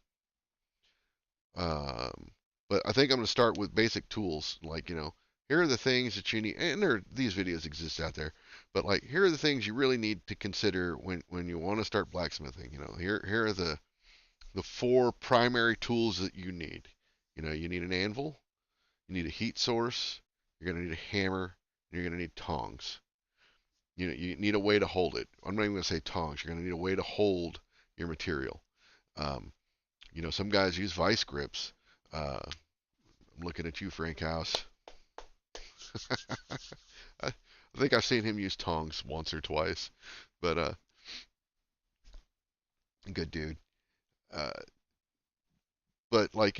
Um, but I think I'm going to start with basic tools. Like, here are the things that you need. And these videos exist out there. But, like, here are the things you really need to consider when you want to start blacksmithing. Here are the four primary tools that you need. You need an anvil, you need a heat source, you're going to need a hammer, and you're going to need tongs. You need a way to hold it. I'm not even going to say tongs. You're going to need a way to hold your material. Um, some guys use vice grips. I'm looking at you, Frank House. I think I've seen him use tongs once or twice, but good dude. Uh, but like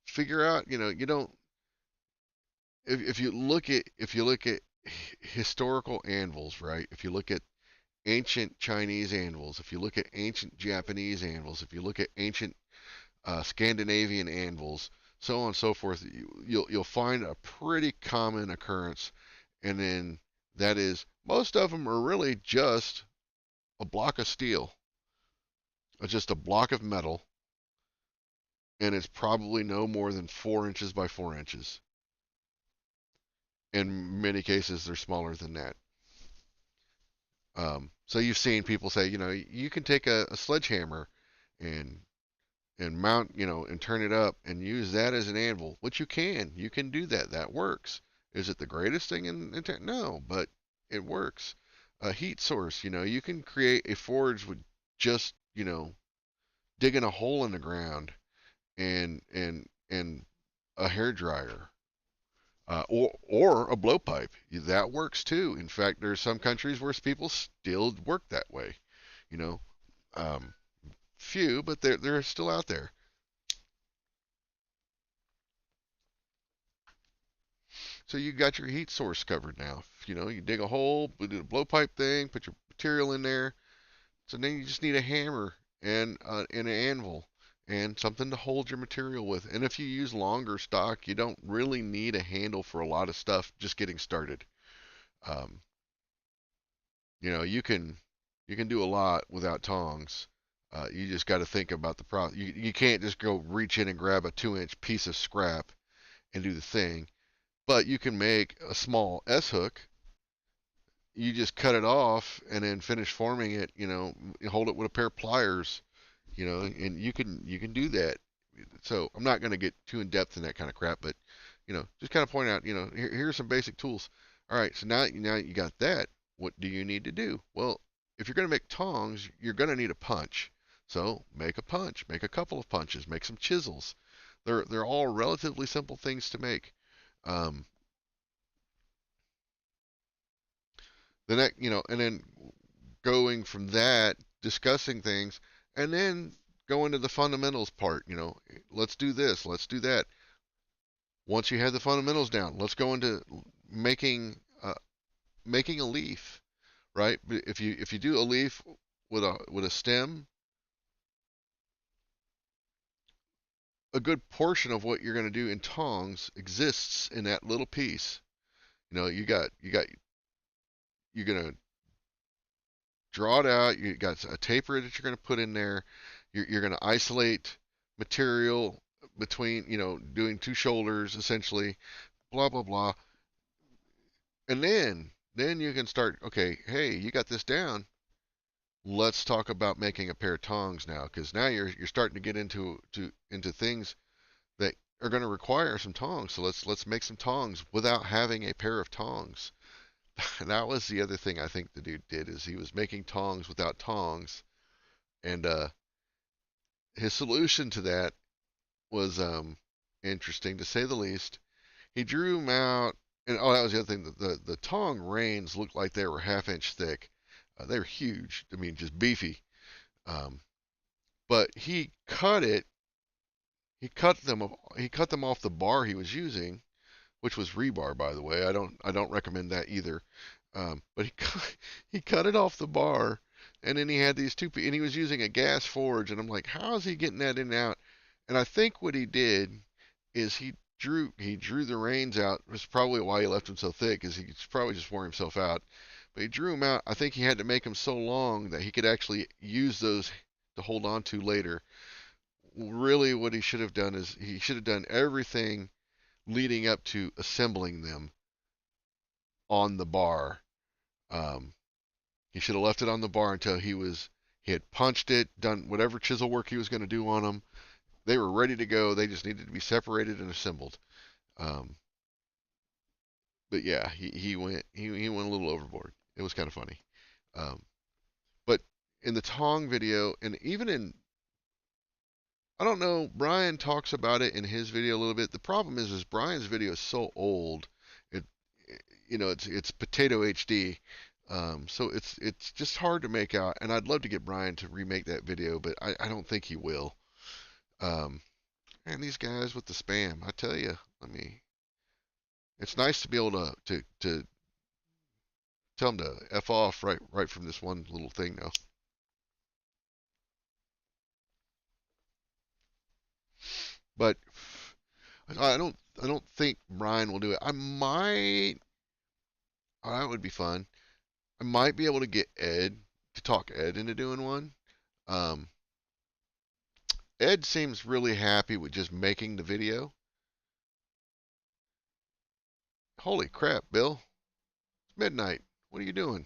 figure out. You don't. If you look at historical anvils, right? If you look at ancient Chinese anvils, if you look at ancient Japanese anvils, if you look at ancient Scandinavian anvils, so on and so forth, you'll find a pretty common occurrence, and then that is most of them are really just a block of steel, just a block of metal, and it's probably no more than 4 inches by 4 inches. In many cases, they're smaller than that. So you've seen people say, you can take a sledgehammer and mount, and turn it up and use that as an anvil, which you can do that. That works. Is it the greatest thing in no, but it works. A heat source, you can create a forge with just, digging a hole in the ground and a hair dryer. Or a blowpipe. That works too. In fact, there's some countries where people still work that way. You know, um, few, but they're still out there. So you got your heat source covered now. You dig a hole, do the blowpipe thing, put your material in there. So then you just need a hammer and an anvil and something to hold your material with. And if you use longer stock, you don't really need a handle for a lot of stuff. Just getting started. Um, you can do a lot without tongs. You just got to think about the process. You can't just go reach in and grab a 2-inch piece of scrap and do the thing. But you can make a small S hook. You just cut it off and then finish forming it. Hold it with a pair of pliers. And you can do that. So I'm not going to get too in depth in that kind of crap, but just kind of point out, here's some basic tools. All right, so now you got that. What do you need to do? Well, if you're going to make tongs, you're going to need a punch. So make a punch, make a couple of punches, make some chisels. They're all relatively simple things to make. Um, the next, and then going from that, discussing things, and then go into the fundamentals part. Let's do this, let's do that. Once you have the fundamentals down, let's go into making making a leaf, right? If you do a leaf with a stem, a good portion of what you're going to do in tongs exists in that little piece. You know, you're going to draw it out. You got a taper that you're going to put in there. You're going to isolate material between, doing two shoulders essentially, blah blah blah, and then you can start. Okay, hey, you got this down. Let's talk about making a pair of tongs now, because now you're starting to get into things that are going to require some tongs. So let's make some tongs without having a pair of tongs. That was the other thing I think the dude did, is he was making tongs without tongs, and his solution to that was interesting to say the least. He drew them out, and oh, that was the other thing. The tong reins looked like they were half-inch thick. They were huge. I mean, just beefy. Um, but he cut them off the bar he was using, which was rebar, by the way. I don't recommend that either. But he cut it off the bar, and then he had these two, and he was using a gas forge, and I'm like, how is he getting that in and out? And I think what he did is he drew the reins out. That's probably why he left them so thick, is he's probably just wore himself out. But he drew them out. I think he had to make them so long that he could actually use those to hold on to later. Really, what he should have done is he should have done everything leading up to assembling them on the bar. Um, he should have left it on the bar until he had punched it, done whatever chisel work he was going to do on them. They were ready to go. They just needed to be separated and assembled. Um, but yeah, he went a little overboard. It was kind of funny. Um, but in the Tong video, and even in, I don't know, Brian talks about it in his video a little bit. The problem is Brian's video is so old. It, it's potato HD. So it's just hard to make out, and I'd love to get Brian to remake that video, but I don't think he will. Um, and these guys with the spam, I tell you, it's nice to be able to tell them to f off right from this one little thing now. But I don't think Brian will do it. I might. Oh, that would be fun. I might be able to get Ed to talk Ed into doing one. Um, Ed seems really happy with just making the video. Holy crap, Bill! It's midnight. What are you doing?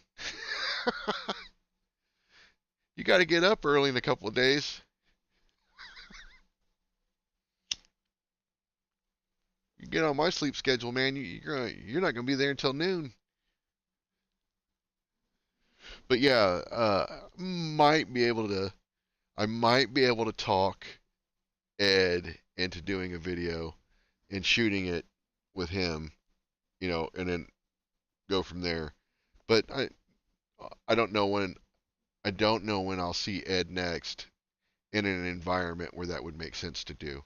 You got to get up early in a couple of days. You get on my sleep schedule, man. You're not gonna be there until noon. But yeah, I might be able to talk Ed into doing a video and shooting it with him, and then go from there. But I don't know when I'll see Ed next in an environment where that would make sense to do.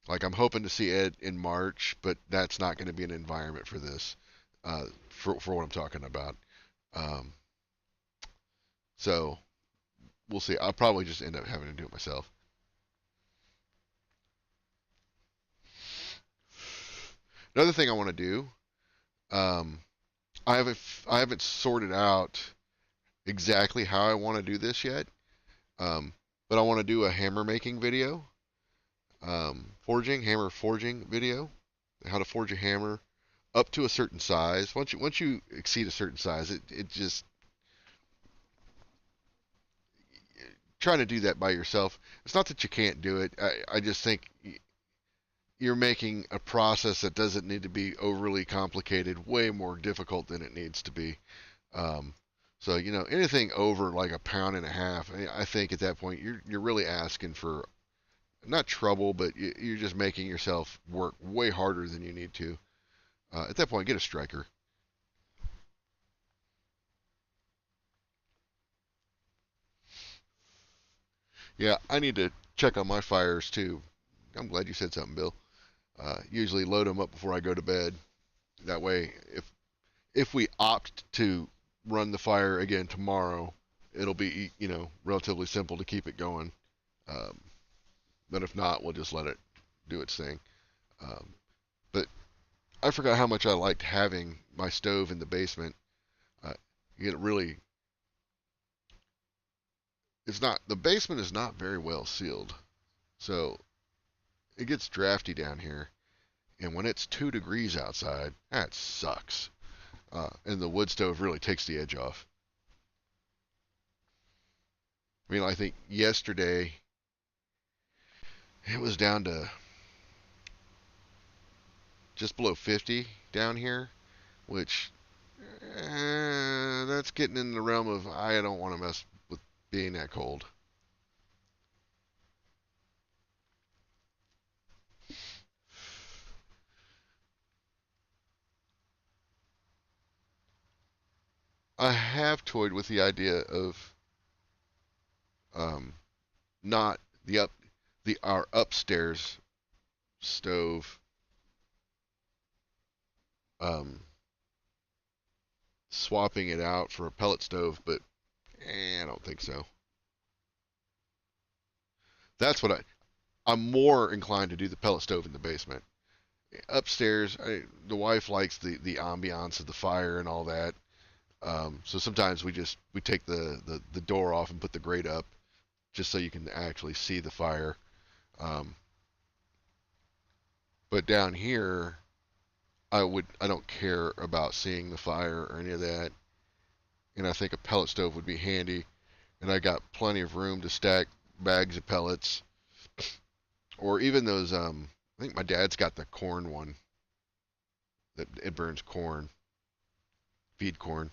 Like, I'm hoping to see Ed in March, but that's not going to be an environment for this, for what I'm talking about. Um, so we'll see. I'll probably just end up having to do it myself. Another thing I want to do, um, I haven't sorted out exactly how I want to do this yet, but I want to do a hammer making video, hammer forging video, how to forge a hammer up to a certain size. Once you exceed a certain size, it just, trying to do that by yourself. It's not that you can't do it. I just think you're making a process that doesn't need to be overly complicated way more difficult than it needs to be. Um, so anything over like a pound and a half, I think at that point you're really asking for not trouble, but you're just making yourself work way harder than you need to. At that point, get a striker. Yeah, I need to check on my fires too. I'm glad you said something, Bill. Usually load them up before I go to bed. That way, if we opt to run the fire again tomorrow, it'll be relatively simple to keep it going. Um, but if not, we'll just let it do its thing. Um, but I forgot how much I liked having my stove in the basement. Uh, it really, it's not, the basement is not very well sealed, so it gets drafty down here. And when it's 2 degrees outside, that sucks. And the wood stove really takes the edge off. I mean, I think yesterday it was down to just below 50 down here, which that's getting in the realm of I don't want to mess with being that cold. I have toyed with the idea of um, not the our upstairs stove um, swapping it out for a pellet stove, but I don't think so. That's what I'm more inclined to do the pellet stove in the basement. Upstairs, the wife likes the ambiance of the fire and all that. So sometimes we take the door off and put the grate up just so you can actually see the fire. Um, but down here, I don't care about seeing the fire or any of that. And I think a pellet stove would be handy. And I got plenty of room to stack bags of pellets, or even those. I think my dad's got the corn one that it burns corn, feed corn.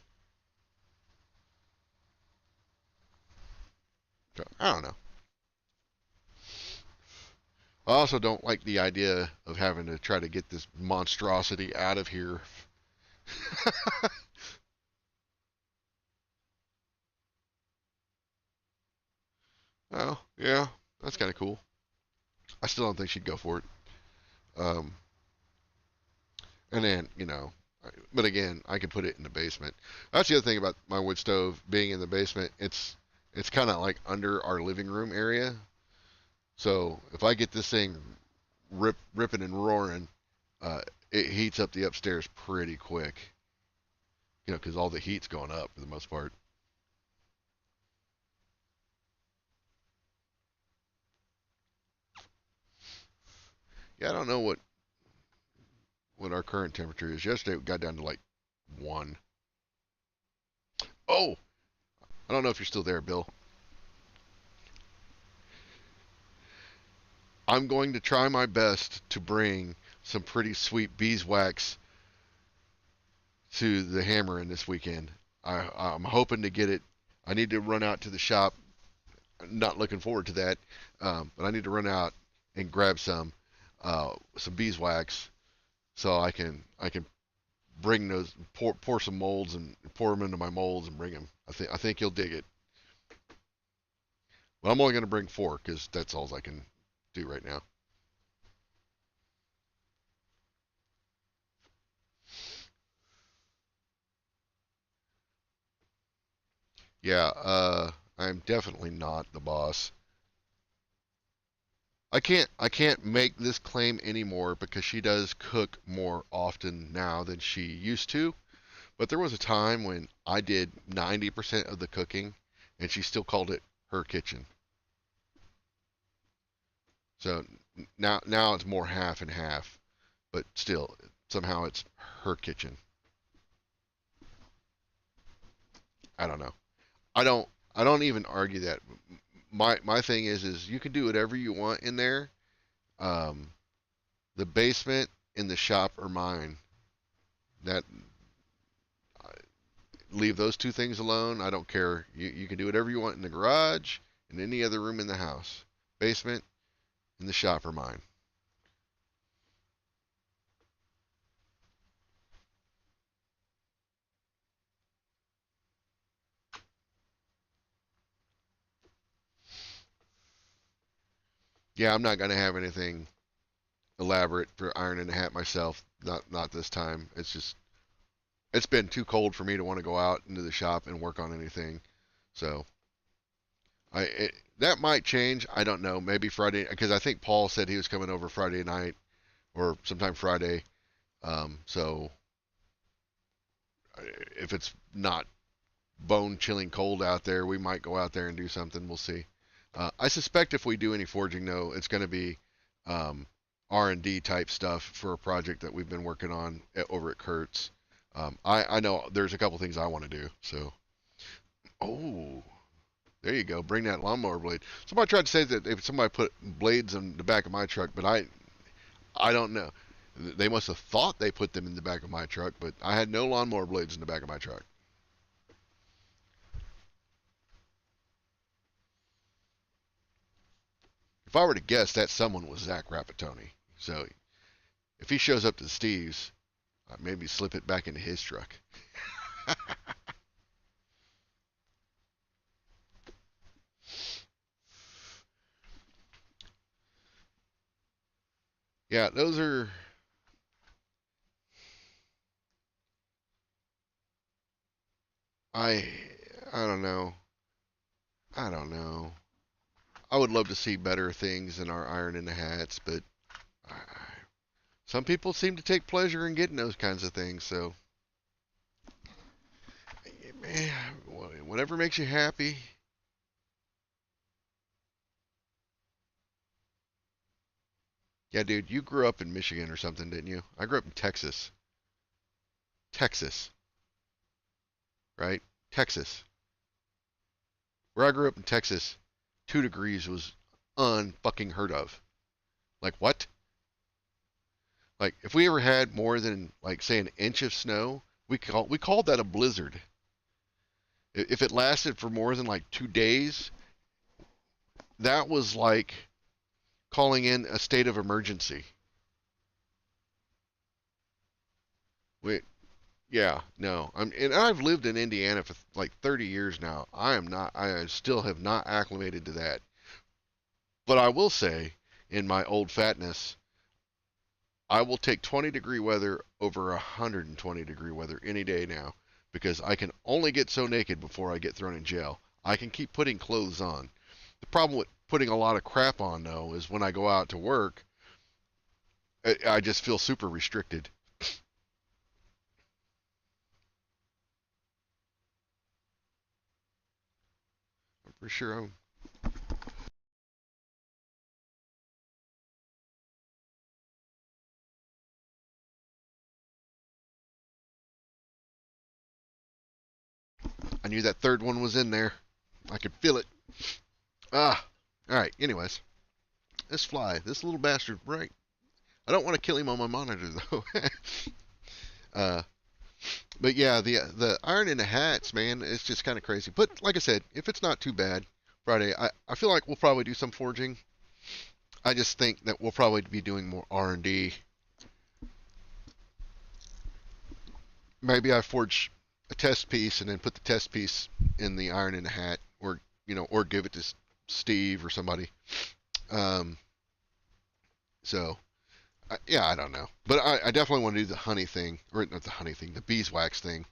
So, I don't know. I also don't like the idea of having to try to get this monstrosity out of here. Oh, yeah, that's kind of cool. I still don't think she'd go for it. Um, and then, but again, I could put it in the basement. That's the other thing about my wood stove being in the basement. It's kind of like under our living room area. So if I get this thing ripping and roaring, uh, it heats up the upstairs pretty quick. Because all the heat's going up for the most part. Yeah, I don't know what our current temperature is. Yesterday it got down to like 1. Oh, I don't know if you're still there, Bill. I'm going to try my best to bring some pretty sweet beeswax to the hammer in this weekend. I'm hoping to get it. I need to run out to the shop. I'm not looking forward to that, but I need to run out and grab some beeswax so I can bring those pour some molds and pour them into my molds and bring them. I think you'll dig it. But I'm only going to bring 4 because that's all I can do right now. Yeah, I'm definitely not the boss. I can't make this claim anymore because she does cook more often now than she used to. But there was a time when I did 90% of the cooking and she still called it her kitchen. So now it's more half and half, but still somehow it's her kitchen. I don't know. I don't even argue that. My thing is you can do whatever you want in there. Um, the basement and the shop are mine. That leave those 2 things alone. I don't care. You can do whatever you want in the garage and any other room in the house. Basement and the shop are mine. Yeah, I'm not gonna have anything elaborate for ironing a hat myself. Not this time. It's just It's been too cold for me to want to go out into the shop and work on anything. So that might change. I don't know. Maybe Friday, because I think Paul said he was coming over Friday night or sometime Friday. So if it's not bone chilling cold out there, we might go out there and do something. We'll see. I suspect if we do any forging, though, it's going to be um, R&D type stuff for a project that we've been working on over at Kurt's. I know there's a couple things I want to do. So, oh, there you go. Bring that lawnmower blade. Somebody tried to say that if somebody put blades on the back of my truck, but I don't know. They must have thought they put them in the back of my truck, but I had no lawnmower blades in the back of my truck. If I were to guess, that someone was Zach Rapatoni. So if he shows up to Steve's, I'd maybe slip it back into his truck. Yeah, those are. I I don't know. I don't know. I would love to see better things than our iron in the hats, but I, some people seem to take pleasure in getting those kinds of things. So, man, whatever makes you happy. Yeah, dude, you grew up in Michigan or something, didn't you? I grew up in Texas. Texas, right? Texas. Where I grew up in Texas, 2 degrees was unfucking heard of. Like what? Like if we ever had more than like say an inch of snow, we called that a blizzard. If it lasted for more than like 2 days, that was like calling in a state of emergency. We, yeah, no. And I've lived in Indiana for like 30 years now. I still have not acclimated to that. But I will say, in my old fatness, I will take 20-degree weather over 120-degree weather any day now because I can only get so naked before I get thrown in jail. I can keep putting clothes on. The problem with putting a lot of crap on, though, is when I go out to work, I just feel super restricted. For sure, I knew that third one was in there. I could feel it. Ah, all right. Anyways, this little bastard, right? I don't want to kill him on my monitor though. uh, but yeah, the iron in the hats, man, it's just kind of crazy. But like I said, if it's not too bad, Friday, I feel like we'll probably do some forging. I just think that we'll probably be doing more R&D. Maybe I forge a test piece and then put the test piece in the iron in the hat, or or give it to Steve or somebody. Um, so yeah, I don't know, but I definitely want to do the honey thing, or not the honey thing, the beeswax thing,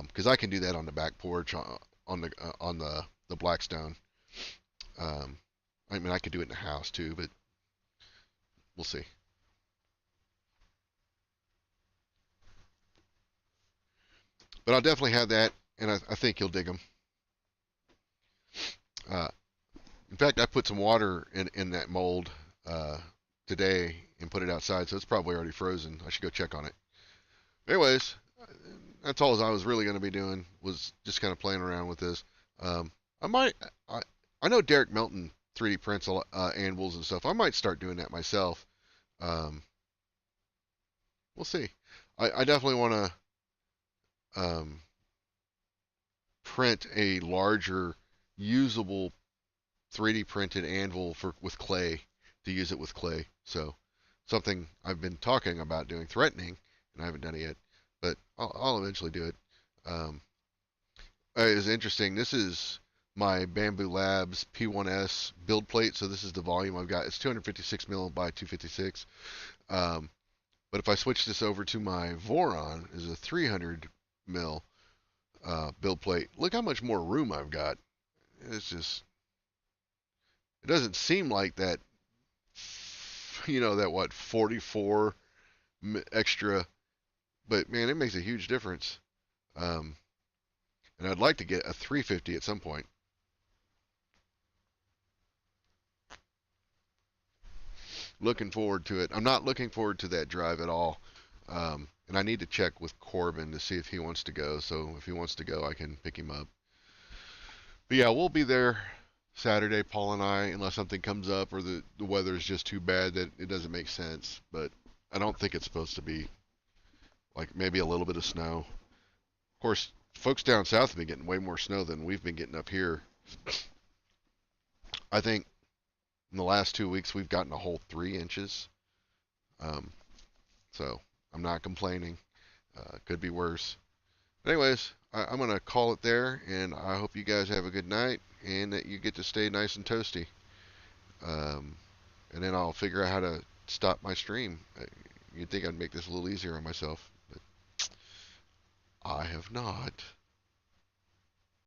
because I can do that on the back porch on the Blackstone. Um, I mean, I could do it in the house too, but we'll see. But I'll definitely have that, and I think you'll dig them. Uh, in fact, I put some water in that mold today and put it outside, so it's probably already frozen. I should go check on it. Anyways, that's all I was really going to be doing was just kind of playing around with this. Um, I might, I know Derek Melton 3D prints anvils and stuff. I might start doing that myself. Um, we'll see. I definitely want to print a larger, usable 3D printed anvil for with clay to use it with clay. So something I've been talking about doing, threatening, and I haven't done it yet, but I'll eventually do it. Um, it's interesting. This is my Bamboo Labs P1S build plate. So this is the volume I've got. It's 256 mil by 256. But if I switch this over to my Voron, is a 300 mil build plate. Look how much more room I've got. It's just, it doesn't seem like that, that what, 44 extra, but man, it makes a huge difference. Um, and I'd like to get a 350 at some point. Looking forward to it. I'm not looking forward to that drive at all. And I need to check with Corbin to see if he wants to go. So if he wants to go, I can pick him up. But yeah, we'll be there Saturday, Paul and I, unless something comes up or the weather is just too bad that it doesn't make sense. But I don't think it's supposed to be like maybe a little bit of snow. Of course, folks down south have been getting way more snow than we've been getting up here. I think in the last 2 weeks we've gotten a whole 3 inches. Um, so I'm not complaining. Could be worse. Anyways, I'm going to call it there, and I hope you guys have a good night and that you get to stay nice and toasty. Um, and then I'll figure out how to stop my stream. You'd think I'd make this a little easier on myself, but I have not.